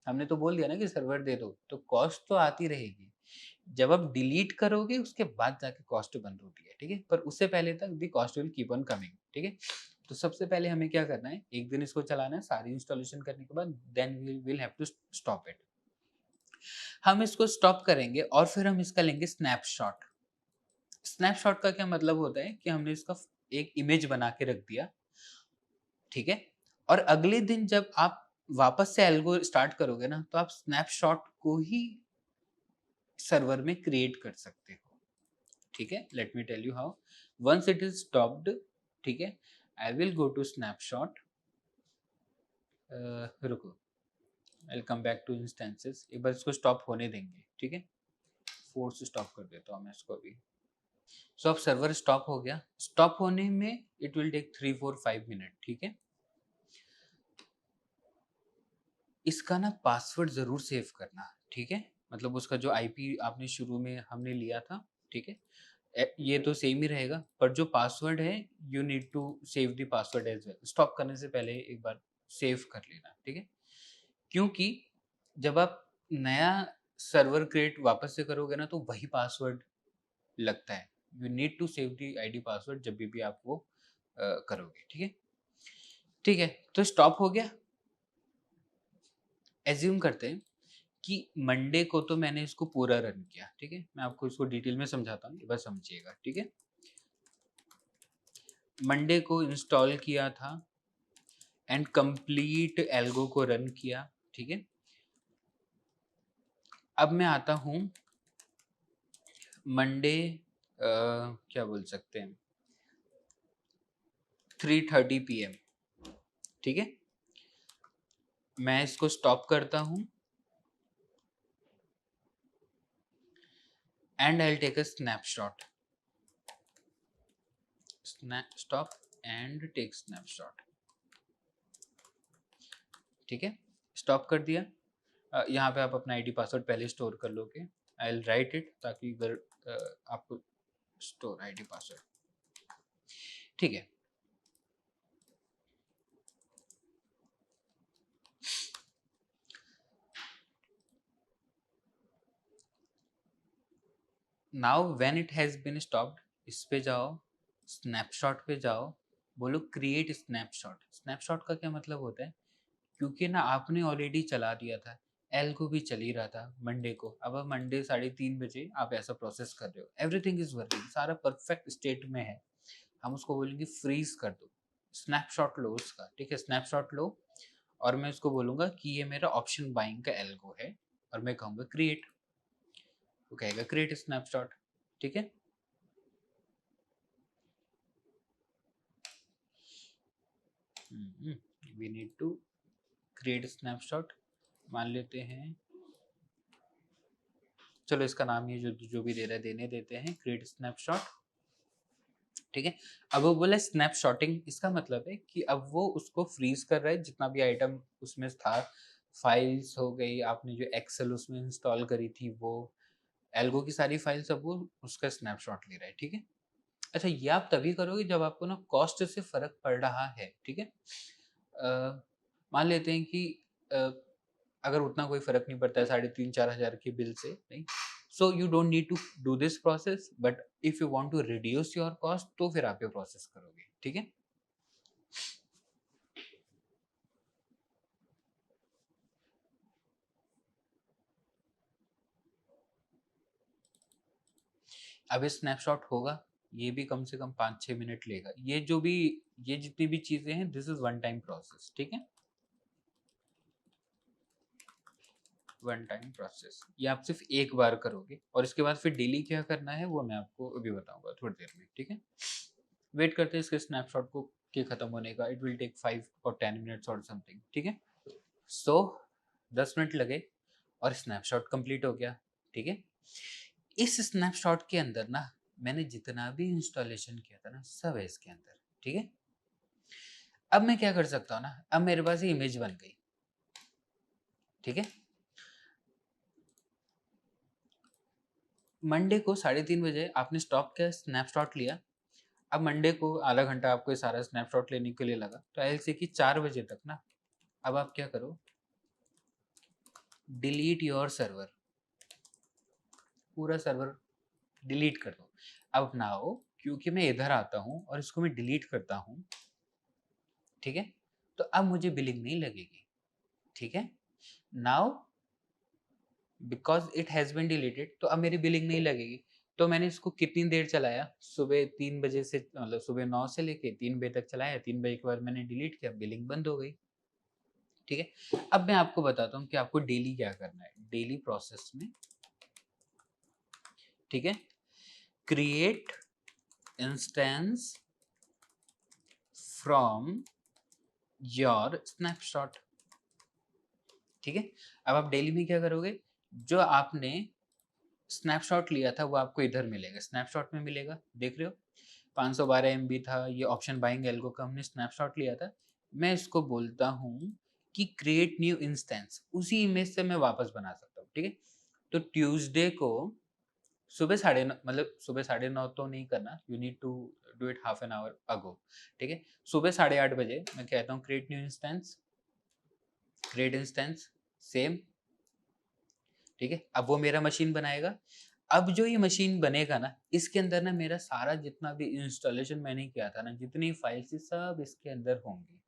हमने तो बोल दिया ना कि सर्वर दे दो, तो कॉस्ट तो आती रहेगी। जब आप डिलीट करोगे उसके बाद जाके कॉस्ट बंद होती है, ठीक है, पर उससे पहले तक दी cost will keep on coming, ठीक है। तो सबसे पहले हमें क्या करना है, एक दिन इसको चलाना है, सारी इंस्टॉलेशन करने के बाद then we will have to stop it. हम इसको स्टॉप करेंगे और फिर हम इसका लेंगे स्नैपशॉट। स्नैपशॉट का क्या मतलब होता है कि हमने इसका एक इमेज बना के रख दिया, ठीक है, और अगले दिन जब आप वापस से एल्गो स्टार्ट करोगे ना, तो आप स्नैपशॉट को ही सर्वर में क्रिएट कर सकते हो, ठीक है। Let me tell you how. Once it is stopped, ठीक है, I will go to snapshot, रुको, I will come back to instances, एक बार इसको स्टॉप होने देंगे, ठीक है। फोर्स स्टॉप कर देता हूँ मैं इसको अभी। सो अब सर्वर स्टॉप हो गया, स्टॉप होने में इट विल टेक 3-4-5 मिनट, ठीक है। इसका ना पासवर्ड ज़रूर सेव करना, ठीक है, मतलब उसका जो आईपी आपने शुरू में हमने लिया था, ठीक है, ये तो सेम ही रहेगा, पर जो पासवर्ड है you need to save the password as well. Stop करने से पहले एक बार सेव कर लेना, ठीक है, क्योंकि जब आप नया सर्वर क्रिएट वापस से करोगे ना, तो वही पासवर्ड लगता है। You need to save the ID password जब भी आप वो करोगे, ठीक है। ठीक है, तो स्टॉप हो गया। एज्यूम करते हैं कि मंडे को तो मैंने इसको पूरा रन किया, ठीक है, मैं आपको इसको डिटेल में समझाता हूँ, बस समझिएगा, ठीक है। मंडे को इंस्टॉल किया था एंड कंप्लीट एल्गो को रन किया, ठीक है। अब मैं आता हूँ मंडे, क्या बोल सकते हैं, 3:30 PM, ठीक है। मैं इसको स्टॉप करता हूँ and I will take a snapshot, stop and take snapshot, ठीक है। स्टॉप कर दिया। यहाँ पे आप अपना आईडी पासवर्ड पहले स्टोर कर लोगे। आई विल राइट इट ताकि इधर आपको स्टोर आईडी पासवर्ड, ठीक है। Now when it has been stopped, इस पे जाओ, स्नैपशॉट पे जाओ, बोलो क्रिएट स्नैपशॉट। स्नैपशॉट का क्या मतलब होता है, क्योंकि ना आपने ऑलरेडी चला दिया था, एल को भी चल ही रहा था मंडे को, अब मंडे 3:30 बजे आप ऐसा प्रोसेस कर रहे हो, एवरीथिंग इज वर्किंग, सारा परफेक्ट स्टेट में है, हम उसको बोलेंगे फ्रीज कर दो, स्नैपशॉट लो उसका, ठीक है। स्नैपशॉट लो और मैं उसको बोलूंगा कि ये मेरा ऑप्शन बाइंग का एल्गो है, और मैं कहूँगा क्रिएट, वो कहेगा क्रिएट स्नैपशॉट, ठीक है। We need to create snapshot, मान लेते हैं, चलो इसका नाम ये जो जो भी दे रहा है देने देते हैं, क्रिएट स्नैपशॉट, ठीक है। अब वो बोला स्नैपशॉटिंग, इसका मतलब है कि अब वो उसको फ्रीज कर रहा है, जितना भी आइटम उसमें था, फाइल्स हो गई, आपने जो एक्सेल उसमें इंस्टॉल करी थी, वो एल्गो की सारी फाइल्स, अब वो उसका स्नैपशॉट ले रहा है, ठीक है। अच्छा, ये आप तभी करोगे जब आपको ना कॉस्ट से फर्क पड़ रहा है, ठीक है। मान लेते हैं कि अ, अगर उतना कोई फर्क नहीं पड़ता है 3,500-4,000 के बिल से, नहीं, so you don't need to do this process, but if you want to reduce your cost तो फिर आप ये प्रोसेस करोगे, ठीक है। अब ये स्नैपशॉट होगा, ये भी कम से कम 5-6 मिनट लेगा, ये जो भी, ये जितनी भी चीजें हैं, this is one time process, ठीक है, वन टाइम प्रोसेस, ये आप सिर्फ एक बार करोगे, और इसके बाद फिर डेली क्या करना है वो मैं आपको अभी बताऊंगा थोड़ी देर में, ठीक है। वेट करते हैं इसके स्नैपशॉट को के खत्म होने का, इट विल टेक 5 और 10 मिनट्स और समथिंग, ठीक है। सो 10 मिनट लगे और स्नैपशॉट कंप्लीट हो गया, ठीक है। इस स्नैपशॉट के अंदर ना मैंने जितना भी इंस्टॉलेशन किया था ना, सब है इसके अंदर, ठीक है। अब मैं क्या कर सकता हूँ ना, अब मेरे पास ये इमेज बन गई, ठीक है। मंडे को 3:30 बजे आपने स्टॉप किया, स्नैपशॉट लिया, अब मंडे को आधा घंटा आपको ये सारा स्नैपशॉट लेने के लिए लगा, तो आई से कि 4 बजे तक ना, अब आप क्या करो, डिलीट योर सर्वर, पूरा सर्वर डिलीट कर दो। अब नाउ क्योंकि मैं इधर आता हूँ और इसको मैं डिलीट करता हूँ, ठीक है, तो अब मुझे बिलिंग नहीं लगेगी, ठीक है। Now because it has been deleted, तो अब मेरी बिलिंग नहीं लगेगी। तो मैंने इसको कितनी देर चलाया, सुबह 3 बजे से, मतलब सुबह 9 से लेके 3 बजे तक चलाया, 3 बजे के बाद मैंने डिलीट किया, बिलिंग बंद हो गई, ठीक है। अब मैं आपको बताता हूँ कि आपको डेली क्या करना है, डेली प्रोसेस में, ठीक है, create instance from your snapshot, ठीक है। अब आप डेली में क्या करोगे, जो आपने स्नैपशॉट लिया था वो आपको इधर मिलेगा, स्नैपशॉट में मिलेगा, देख रहे हो 512 MB था, ये ऑप्शन बाइंग एल्गो का हमने स्नैपशॉट लिया था। मैं इसको बोलता हूँ कि क्रिएट न्यू इंस्टेंस, उसी इमेज से मैं वापस बना सकता हूँ, ठीक है। तो ट्यूसडे को सुबह 9:30, मतलब सुबह 9:30 तो नहीं करना, you need to do it half an hour ago, ठीक है। सुबह 8:30 बजे मैं कहता हूँ create new instance, create instance same, ठीक है। अब वो मेरा मशीन बनाएगा, अब जो ये मशीन बनेगा ना, इसके अंदर ना मेरा सारा जितना भी इंस्टॉलेशन मैंने किया था ना, जितनी फाइल्स थी सब इसके अंदर होंगी,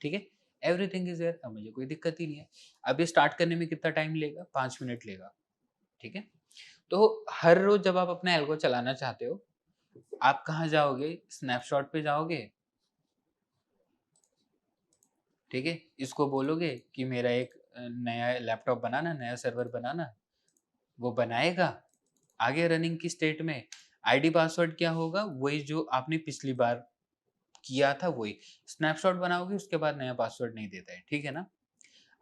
ठीक है। एवरीथिंग इज देयर, अब मुझे कोई दिक्कत ही नहीं है। अब ये स्टार्ट करने में कितना टाइम लेगा, 5 मिनट लेगा, ठीक है। तो हर रोज जब आप अपना एल्गो चलाना चाहते हो, आप कहाँ जाओगे, स्नैपशॉट पे जाओगे, ठीक है। इसको बोलोगे कि मेरा एक नया लैपटॉप बनाना, नया सर्वर बनाना, वो बनाएगा, आगे रनिंग की स्टेट में आईडी पासवर्ड क्या होगा, वही जो आपने पिछली बार किया था वही, स्नैपशॉट बनाओगे उसके बाद नया पासवर्ड नहीं देता है, ठीक है ना।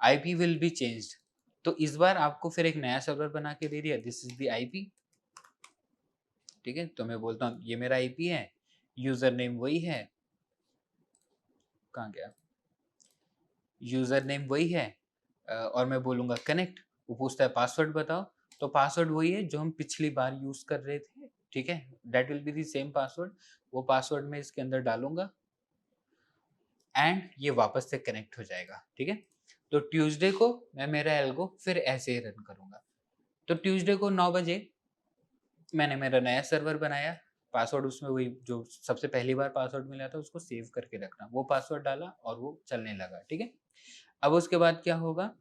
आईपी विल बी चेंज्ड, तो इस बार आपको फिर एक नया सर्वर बना के दे दिया, दिस इज द आईपी, ठीक है। तो मैं बोलता हूँ ये मेरा आईपी है, यूजर नेम वही है, कहाँ गया, यूजर नेम वही है और मैं बोलूँगा कनेक्ट, वो पूछता है पासवर्ड बताओ, तो पासवर्ड वही है जो हम पिछली बार यूज़ कर रहे थे, ठीक है? That will be the same password, वो पासवर्ड मैं इसके अंदर डालूँगा एंड ये वापस से कनेक्ट हो जाएगा, ठीक है? तो ट्यूसडे को मैं मेरा एल्गो फिर ऐसे ही रन करूँगा। तो ट्यूसडे को 9 बजे मैंने मेरा नया सर्वर बनाया, पासवर्ड उसमें वही जो सबसे पहली बार पासवर्ड मिला था उसको सेव करके रखना, वो पासवर्ड डाला और वो चलने लगा, ठीक है? अब उसके बाद क्या होगा,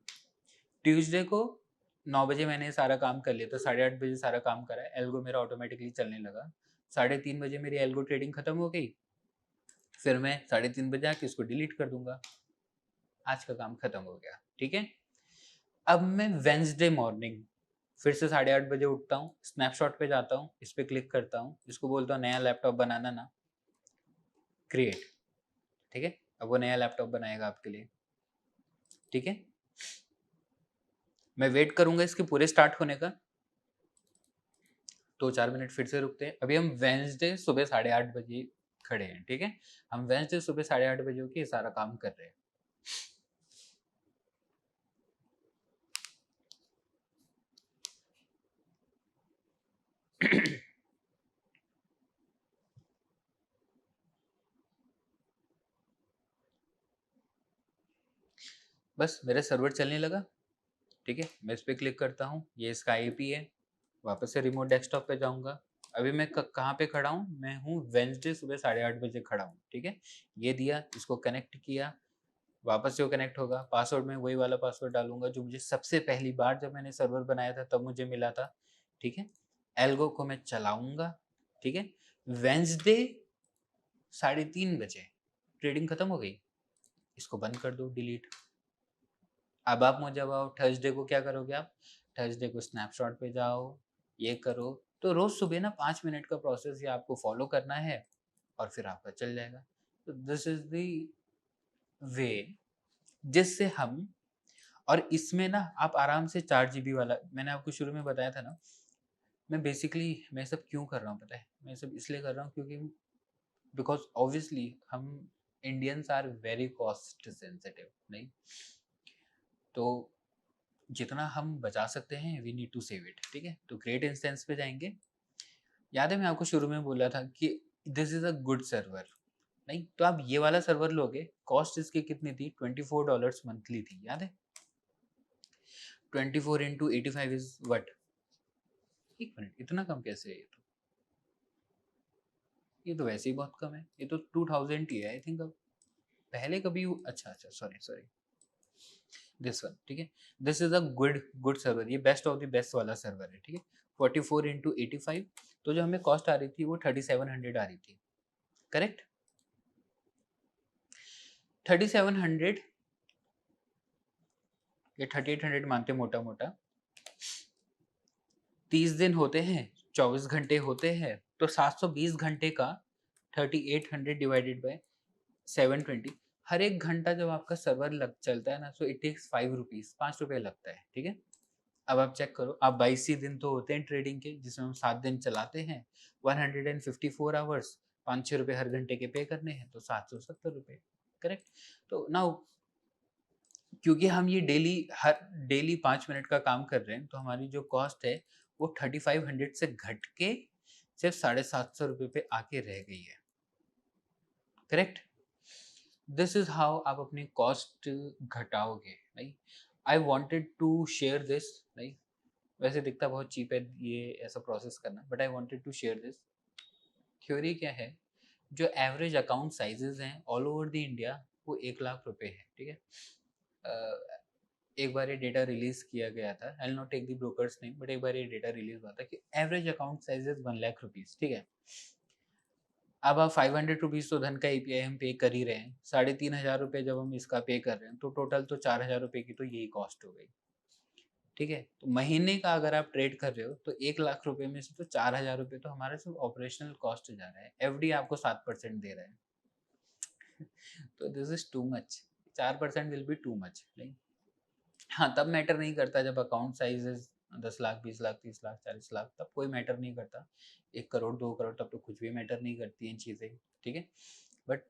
ट्यूसडे को 9 बजे मैंने सारा काम कर लिया, तो 8:30 बजे सारा काम करा, एल्गो मेरा ऑटोमेटिकली चलने लगा। 3:30 बजे मेरी एल्गो ट्रेडिंग खत्म हो गई, फिर मैं 3:30 बजे आके इसको डिलीट कर दूंगा, आज का काम खत्म हो गया, ठीक है? अब मैं वेंसडे मॉर्निंग फिर से 8:30 बजे उठता हूँ, स्नैपशॉट पे जाता हूँ, इस पे क्लिक करता हूँ, इसको बोलता हूँ नया लैपटॉप बनाना ना, क्रिएट, ठीक है? अब वो नया लैपटॉप बनाएगा आपके लिए, ठीक है? मैं वेट करूंगा इसके पूरे स्टार्ट होने का, तो 4 मिनट फिर से रुकते हैं। अभी हम वेंसडे सुबह 8:30 बजे खड़े हैं, ठीक है? हम वेंसडे सुबह 8:30 बजे होके सारा काम कर रहे हैं। बस मेरा सर्वर चलने लगा, ठीक है? मैं इस पर क्लिक करता हूँ, ये इसका आईपी है, वापस से रिमोट डेस्कटॉप पे जाऊंगा। अभी मैं कहाँ पे खड़ा हूँ? मैं हूँ वेंसडे सुबह 8:30 बजे खड़ा हूँ, ठीक है? ये दिया, इसको कनेक्ट किया, वापस से वो कनेक्ट होगा, पासवर्ड में वही वाला पासवर्ड डालूंगा जो मुझे सबसे पहली बार जब मैंने सर्वर बनाया था तब मुझे मिला था, ठीक है? एल्गो को मैं चलाऊंगा, ठीक है? वेंसडे 3:30 बजे ट्रेडिंग खत्म हो गई, इसको बंद कर दो, डिलीट। अब आप मुझे बताओ थर्सडे को क्या करोगे आप? थर्सडे को स्नैपशॉट पे जाओ, ये करो। तो रोज सुबह ना 5 मिनट का प्रोसेस ये आपको फॉलो करना है और फिर आपका चल जाएगा। तो दिस इज द वे जिससे हम, और इसमें ना आप आराम से 4 GB वाला, मैंने आपको शुरू में बताया था ना, मैं बेसिकली मैं सब क्यों कर रहा हूँ पता है? मैं सब इसलिए कर रहा हूँ क्योंकि बिकॉज ऑब्वियसली हम Indians are very cost sensitive, नहीं? तो जितना हम बचा सकते हैं we need to save it, ठीक है? तो ग्रेट इंस्टेंस पे जाएंगे। याद है मैं आपको शुरू में बोला था कि this is a good server, नहीं? तो आप ये वाला सर्वर लोगे, कॉस्ट इसकी कितनी थी? $24 मंथली थी, याद है? 24 इंटू 85 इज वट? एक मिनट, इतना कम कैसे है? ये तो वैसे ही बहुत कम है, ये तो 2000 ही है आई थिंक। अब पहले कभी अच्छा अच्छा, सॉरी सॉरी, दिस वन, ठीक है? This is a good good server, ये बेस्ट ऑफ द बेस्ट वाला सर्वर है, ठीक है? 44 इंटू 85, तो जो हमें कॉस्ट आ रही थी वो 3700 आ रही थी, करेक्ट? 3700 या 3800 मानते मोटा मोटा, 30 दिन होते हैं, 24 घंटे होते हैं, तो 720 घंटे का 3800 डिवाइडेड बाय 720, हर एक घंटा जब आपका सर्वर लग चलता है ना, सो इट टेक्स 5 रुपीज, 5 रुपये लगता है, ठीक है? अब आप चेक करो, आप 22 ही दिन तो होते हैं ट्रेडिंग के, जिसमें हम 7 दिन चलाते हैं, 154 आवर्स, 5-6 रुपये हर घंटे के पे करने हैं, तो 770 रुपये, करेक्ट? तो नाउ क्योंकि हम ये डेली 5 मिनट का काम कर रहे हैं, तो हमारी जो कॉस्ट है वो 3500 से घट के सिर्फ 750 रुपये पे आके रह गई है, करेक्ट? दिस इज हाउ आप अपनी कॉस्ट घटाओगे, नहीं? I wanted to share this, नहीं? वैसे दिखता बहुत चीप है ये ऐसा प्रोसेस करना, but I wanted to share this. Theory क्या है, जो एवरेज अकाउंट साइजेस हैं ऑल ओवर द इंडिया वो 1 लाख रुपए है, ठीक है? एक बार ये डेटा रिलीज किया गया था, I will not take the brokers name, but एक बार ये डेटा रिलीज हुआ था कि average account sizes 1 lakh rupees, ठीक है? अब आप 500 रुपीज तो धन का एपीआई हम पे कर ही रहे हैं, 3500 रुपये जब हम इसका पे कर रहे हैं, तो टोटल तो 4000 रुपये की तो यही कॉस्ट हो गई, ठीक है? तो महीने का अगर आप ट्रेड कर रहे हो तो 1 लाख रुपए में से तो 4000 रुपये तो हमारे सिर्फ ऑपरेशनल कॉस्ट जा रहा है, एफडी आपको 7% दे रहा है। तो this is too much, 4% will be too much, नहीं? हाँ, तब मैटर नहीं करता जब अकाउंट साइज 10 लाख, 20 लाख, 30 लाख, 40 लाख, तब कोई मैटर नहीं करता। 1 करोड़, 2 करोड़, तब तो कुछ भी मैटर नहीं करती हैं चीज़ें, ठीक है? But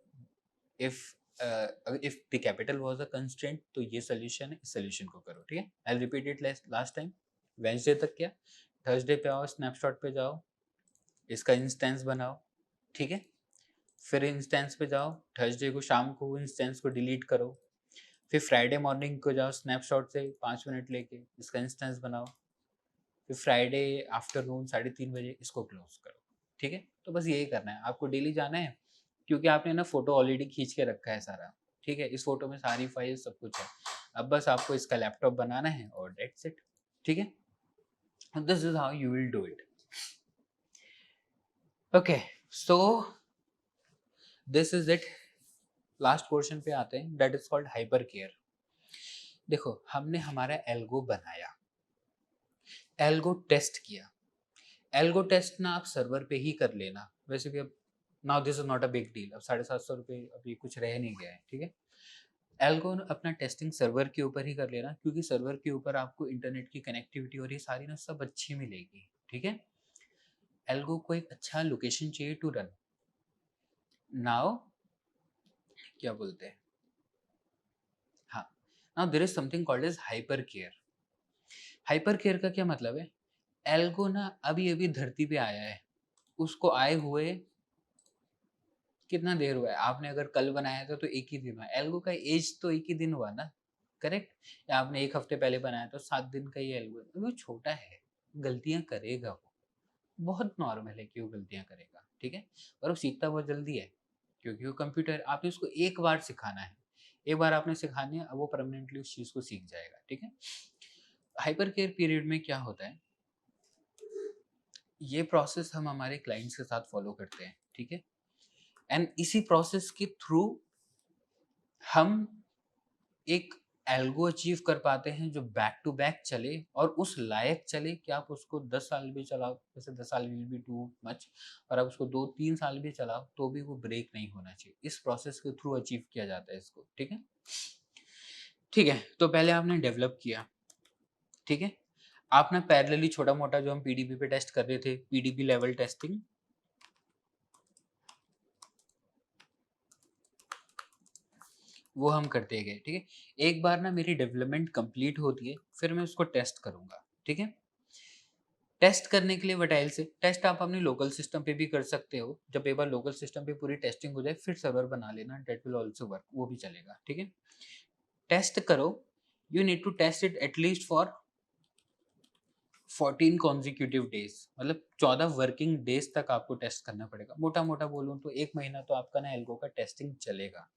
if if the capital was a constraint, तो ये सोल्यूशन है, इस सोल्यूशन को करो, ठीक है। I repeat it last time. Wednesday तक क्या, थर्सडे पे आओ, स्नैपशॉट पे जाओ, इसका इंस्टेंस बनाओ, ठीक है। फिर इंस्टेंस पे जाओ, थर्सडे को शाम को इंस्टेंस को डिलीट करो, फिर फ्राइडे मॉर्निंग को जाओ, स्नैपशॉट से 5 मिनट लेके इसका इंस्टेंस बनाओ, फिर फ्राइडे आफ्टरनून 3:30 बजे इसको क्लोज करो, ठीक है। तो बस यही करना है आपको, डेली जाना है, क्योंकि आपने ना फोटो ऑलरेडी खींच के रखा है सारा, ठीक है। इस फोटो में सारी फाइल सब कुछ है, अब बस आपको इसका लैपटॉप बनाना है और दैट्स इट, ठीक है। This is how you will do it. Okay, so this is it. Last portion पे आते हैं, that is called hyper care. देखो, हमने हमारा एल्गो बनाया, एल्गो टेस्ट किया। एल्गो टेस्ट ना आप सर्वर पे ही कर लेना, वैसे भी अब now this is not a big deal, अब 750 रुपये अभी कुछ रह नहीं गया है, ठीक है। एल्गो अपना टेस्टिंग सर्वर के ऊपर ही कर लेना, क्योंकि सर्वर के ऊपर आपको इंटरनेट की कनेक्टिविटी और ये सारी ना सब अच्छी मिलेगी, ठीक है। एल्गो को एक अच्छा लोकेशन चाहिए टू रन। नाउ क्या बोलते हैं, हाँ, now there is something called as hyper care. Hyper care का क्या मतलब है, एल्गो ना अभी अभी धरती पे आया है, उसको आए हुए कितना देर हुआ है, आपने अगर कल बनाया था तो एक ही दिन हुआ, एल्गो का एज तो एक ही दिन हुआ ना, करेक्ट। या आपने एक हफ्ते पहले बनाया तो 7 दिन का ही एल्गो है, वो छोटा है, गलतियां करेगा वो, बहुत नॉर्मल है कि वो गलतियां करेगा, ठीक है। और वो सीखता बहुत जल्दी है, क्योंकि वो कंप्यूटर, आपने उसको एक बार सिखाना है, एक बार आपने सिखानी है, अब वो परमानेंटली उस चीज को सीख जाएगा, ठीक है। हाइपर केयर पीरियड में क्या होता है, ये प्रोसेस हम हमारे क्लाइंट्स के साथ फॉलो करते हैं, ठीक है। एंड इसी प्रोसेस के थ्रू हम एक एल्गो अचीव कर पाते हैं जो बैक टू बैक चले और उस लायक चले कि आप उसको 10 साल भी चलाओ, जैसे 10 साल विल बी टू मच, और आप उसको 2-3 साल भी चलाओ तो भी वो ब्रेक नहीं होना चाहिए। इस प्रोसेस के थ्रू अचीव किया जाता है इसको, ठीक है। ठीक है, तो पहले आपने डेवलप किया, ठीक है। आप ना पैरेलली छोटा मोटा जो हम पीडीबी पे टेस्ट कर रहे थे, पीडीबी लेवल टेस्टिंग, वो हम करते गए, ठीक है। एक बार ना मेरी डेवलपमेंट कंप्लीट होती है, फिर मैं उसको टेस्ट करूंगा, ठीक है। टेस्ट करने के लिए वटाइल से टेस्ट आप अपने लोकल सिस्टम पे भी कर सकते हो, जब एक बार लोकल सिस्टम पे पूरी टेस्टिंग हो जाए फिर सर्वर बना लेना, डेट विल ऑल्सो वर्क, वो भी चलेगा, ठीक है। टेस्ट करो, you need to test it at least for 14 consecutive days, मतलब 14 वर्किंग डेज तक आपको टेस्ट करना पड़ेगा। मोटा मोटा बोलूँ तो 1 महीना तो आपका ना एल्गो का टेस्टिंग चलेगा,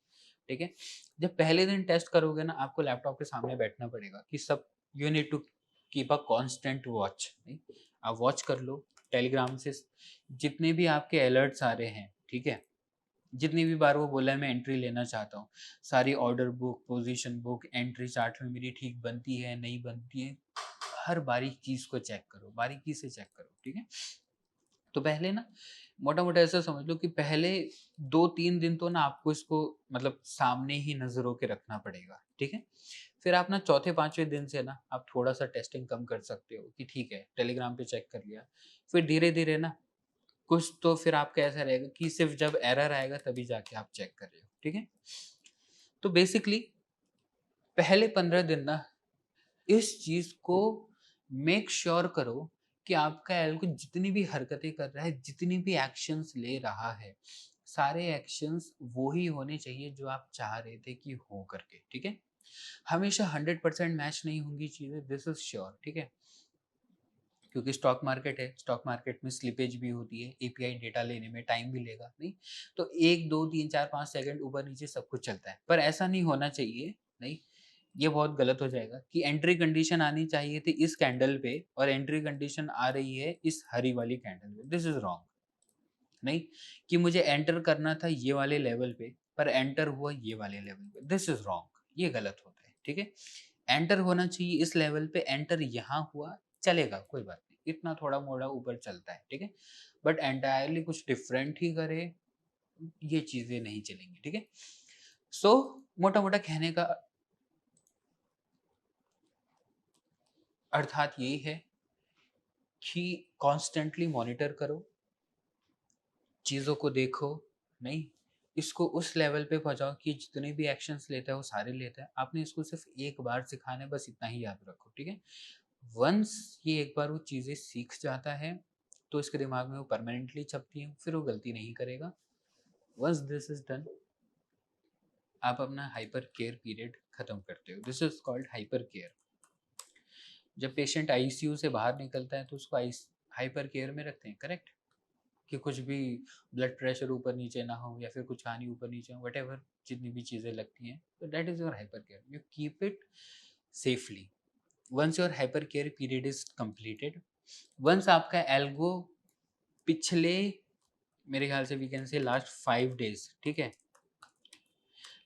ठीक है। जब पहले दिन टेस्ट करोगे ना, आपको लैपटॉप के सामने बैठना पड़ेगा कि सब, you need to keep a constant watch, नहीं, आप वॉच कर लो टेलीग्राम से, जितने भी आपके अलर्ट्स आ रहे हैं, ठीक है। जितनी भी बार वो बोला है मैं एंट्री लेना चाहता हूँ, सारी order book, position book, entry chart में मेरी ठीक बनती है नहीं बनती है, हर बारीक चीज को चेक करो, बारीकी से चेक करो, ठीक है। तो पहले ना मोटा मोटा ऐसा समझ लो कि पहले 2-3 दिन तो ना आपको इसको मतलब सामने ही नजरों के रखना पड़ेगा, ठीक है। फिर आप ना चौथे पांचवें दिन से ना आप थोड़ा सा टेस्टिंग कम कर सकते हो कि ठीक है टेलीग्राम पे चेक कर लिया, फिर धीरे धीरे ना कुछ तो फिर आपका ऐसा रहेगा कि सिर्फ जब एरर आएगा तभी जाके आप चेक कर रहे हो, ठीक है। तो बेसिकली पहले 15 दिन ना इस चीज को मेक श्योर करो कि आपका एल्गो जितनी भी हरकतें कर रहा है, जितनी भी एक्शंस ले रहा है, सारे एक्शंस वो ही होने चाहिए जो आप चाह रहे थे कि हो करके, ठीक है। हमेशा 100% मैच नहीं होंगी चीजें, दिस इज श्योर, ठीक है। क्योंकि स्टॉक मार्केट है, स्टॉक मार्केट में स्लिपेज भी होती है, एपीआई डेटा लेने में टाइम भी लेगा, नहीं तो 1 2 3 4 5 सेकंड ऊपर नीचे सब कुछ चलता है, पर ऐसा नहीं होना चाहिए, नहीं, ये बहुत गलत हो जाएगा कि एंट्री कंडीशन आनी चाहिए थी इस कैंडल पे और एंट्री कंडीशन आ रही है इस हरी वाली कैंडल पे, दिस इज रॉन्ग। नहीं, कि मुझे एंटर करना था ये वाले लेवल पे पर एंटर हुआ ये वाले लेवल पे, दिस इज रॉन्ग, ये गलत होता है, ठीक है। एंटर होना चाहिए इस लेवल पे, एंटर यहाँ हुआ, चलेगा कोई बात नहीं, इतना थोड़ा मोड़ा ऊपर चलता है, ठीक है। बट एंटायरली कुछ डिफरेंट ही करे, ये चीजें नहीं चलेंगी, ठीक है। सो मोटा मोटा कहने का अर्थात यही है कि कॉन्स्टेंटली मॉनिटर करो, चीज़ों को देखो, नहीं, इसको उस लेवल पे पहुंचाओ कि जितने भी एक्शंस लेता है वो सारे लेता है। आपने इसको सिर्फ एक बार सिखाना है, बस इतना ही याद रखो, ठीक है। वंस ये एक बार वो चीज़ें सीख जाता है तो इसके दिमाग में वो परमानेंटली छपती है, फिर वो गलती नहीं करेगा। वंस दिस इज डन, आप अपना हाइपर केयर पीरियड खत्म करते हो। This is called hyper care. जब पेशेंट आईसीयू से बाहर निकलता है तो उसको हाइपर केयर में रखते हैं, करेक्ट, कि कुछ भी ब्लड प्रेशर ऊपर नीचे ना हो या फिर कुछ हानि ऊपर नीचे हो, वट जितनी भी चीज़ें लगती हैं, तो that is your hyper care, you keep it safely. Once your hyper care period is completed, once आपका एल्गो पिछले, मेरे ख्याल से we can say last 5 days, ठीक है,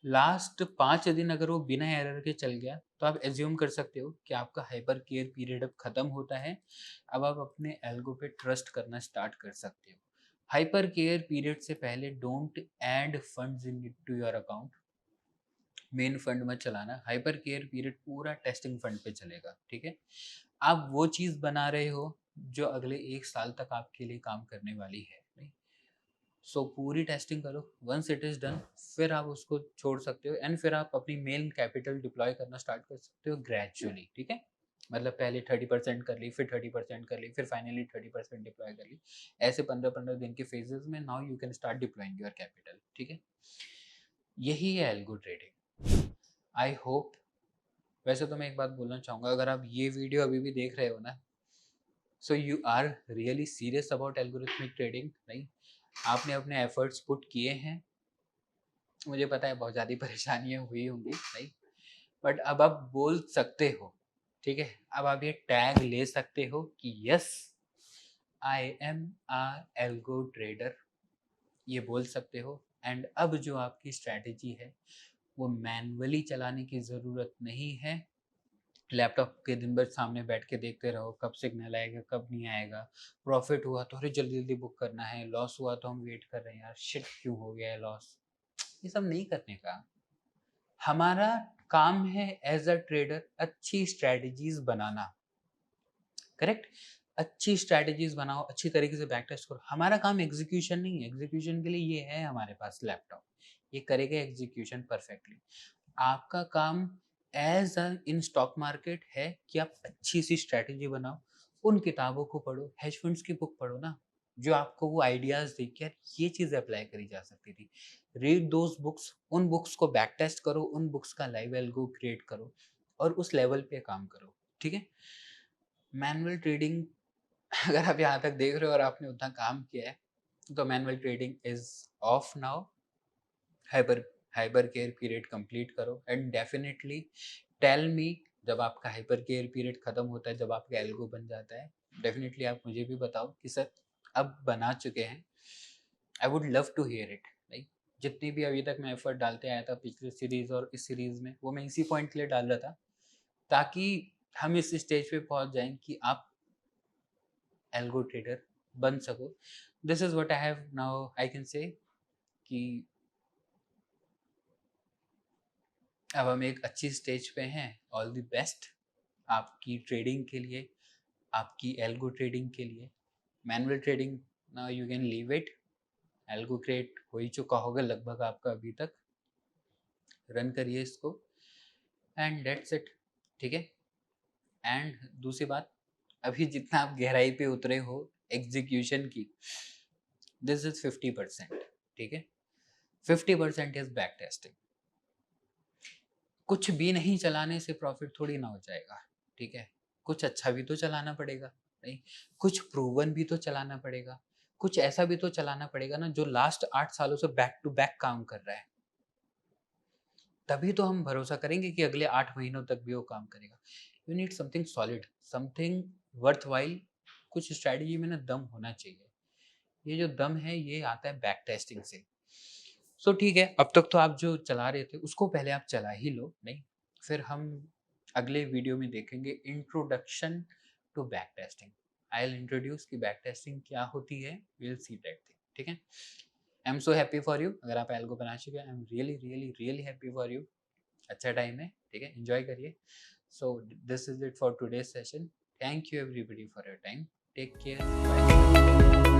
लास्ट 5 दिन अगर वो बिना एरर के चल गया तो आप एज्यूम कर सकते हो कि आपका हाइपर केयर पीरियड अब खत्म होता है। अब आप अपने एल्गो पे ट्रस्ट करना स्टार्ट कर सकते हो। हाइपर केयर पीरियड से पहले don't add funds into your account. Main fund मत चलाना, हाइपर केयर पीरियड पूरा टेस्टिंग फंड पे चलेगा, ठीक है। आप वो चीज़ बना रहे हो जो अगले 1 साल तक आपके लिए काम करने वाली है, नहीं। सो पूरी टेस्टिंग करो, वंस इट इज़ डन फिर आप उसको छोड़ सकते हो, एंड फिर आप अपनी मेन कैपिटल डिप्लॉय करना स्टार्ट कर सकते हो ग्रेजुअली, ठीक है। मतलब पहले 30% कर ली, फिर 30% कर ली, फिर फाइनली 30% डिप्लॉय कर ली। ऐसे 15-15 दिन के फेजेस में now you can start deploying your capital, ठीक है। यही है एल्गो ट्रेडिंग। आई होप, वैसे तो मैं एक बात बोलना चाहूँगा, अगर आप ये वीडियो अभी भी देख रहे हो ना, so you are really serious about algorithmic trading, नहीं। आपने अपने एफर्ट्स पुट किए हैं, मुझे पता है बहुत ज़्यादा परेशानियाँ हुई होंगी, नहीं, बट अब आप बोल सकते हो, ठीक है। अब आप ये टैग ले सकते हो कि yes I am a algo trader, ये बोल सकते हो। एंड अब जो आपकी स्ट्रैटेजी है वो मैनुअली चलाने की ज़रूरत नहीं है। लैपटॉप के दिन भर सामने बैठ के देखते रहो कब सिग्नल आएगा कब नहीं आएगा, प्रॉफिट हुआ तो अरे जल्दी जल्दी बुक करना है, लॉस हुआ तो हम वेट कर रहे हैं यार शिट क्यों हो गया है लॉस। ये सब नहीं करने का। हमारा काम है एज अ ट्रेडर अच्छी स्ट्रेटजीज बनाना, करेक्ट। अच्छी स्ट्रेटजीज बनाओ, अच्छी तरीके से बैक टेस्ट करो। हमारा काम एग्जीक्यूशन नहीं है, एग्जीक्यूशन के लिए ये है हमारे पास लैपटॉप, ये करेगा एग्जीक्यूशन परफेक्टली। आपका काम as a in stock market है कि आप अच्छी सी स्ट्रेटजी बनाओ। उन किताबों को पढ़ो, हेज फंड्स की बुक पढ़ो ना, जो आपको वो आइडियाज दे कि यार ये चीज़ अप्लाई करी जा सकती थी। रीड दोज बुक्स, उन बुक्स को बैक टेस्ट करो, उन बुक्स का लाइव एल्गो क्रिएट करो और उस लेवल पे काम करो, ठीक है। मैनुअल ट्रेडिंग अगर आप यहाँ तक देख रहे हो और आपने उतना काम किया है तो manual trading is of now. Hyper hyper care period complete करो एंड डेफिनेटली टेल मी, जब आपका हाइपर केयर पीरियड खत्म होता है, जब आपका एल्गो बन जाता है, डेफिनेटली आप मुझे भी बताओ कि सर अब बना चुके हैं। I would love to hear it, like जितनी भी अभी तक मैं एफर्ट डालते आया था पिछले सीरीज और इस सीरीज में, वो मैं इसी पॉइंट के लिए डाल रहा था ताकि हम इस स्टेज पे पहुंच जाएं कि आप एल्गो ट्रेडर बन सको। This is what I have now, I can say कि अब हम एक अच्छी स्टेज पे हैं। ऑल द बेस्ट आपकी ट्रेडिंग के लिए, आपकी एल्गो ट्रेडिंग के लिए। Manual trading now you can leave it, algo create हो ही चुका होगा लगभग आपका अभी तक, रन करिए इसको एंड दैट्स इट, ठीक है। एंड दूसरी बात, अभी जितना आप गहराई पे उतरे हो एग्जीक्यूशन की, दिस इज 50%, ठीक है। 50% इज बैक टेस्टिंग। कुछ भी नहीं चलाने से प्रॉफिट थोड़ी ना हो जाएगा, ठीक है। कुछ अच्छा भी तो चलाना पड़ेगा, नहीं, कुछ प्रूवन भी तो चलाना पड़ेगा, कुछ ऐसा भी तो चलाना पड़ेगा ना जो लास्ट 8 सालों से बैक टू बैक काम कर रहा है। तभी तो हम भरोसा करेंगे कि अगले 8 महीनों तक भी वो काम करेगा। You need something solid, something worth while. कुछ स्ट्रैटेजी में ना दम होना चाहिए। ये जो दम है ये आता है बैक टेस्टिंग से। सो ठीक है, अब तक तो आप जो चला रहे थे उसको पहले आप चला ही लो, नहीं, फिर हम अगले वीडियो में देखेंगे introduction to back testing. I will introduce कि बैक टेस्टिंग क्या होती है, विल सी दैट थिंग, ठीक है। I am so happy for you, अगर आप एल्गो बना चुके हैं, I am really really really happy for you. अच्छा टाइम है, ठीक है, एंजॉय करिए। So this is it for today session. Thank you everybody for your time, take care, bye.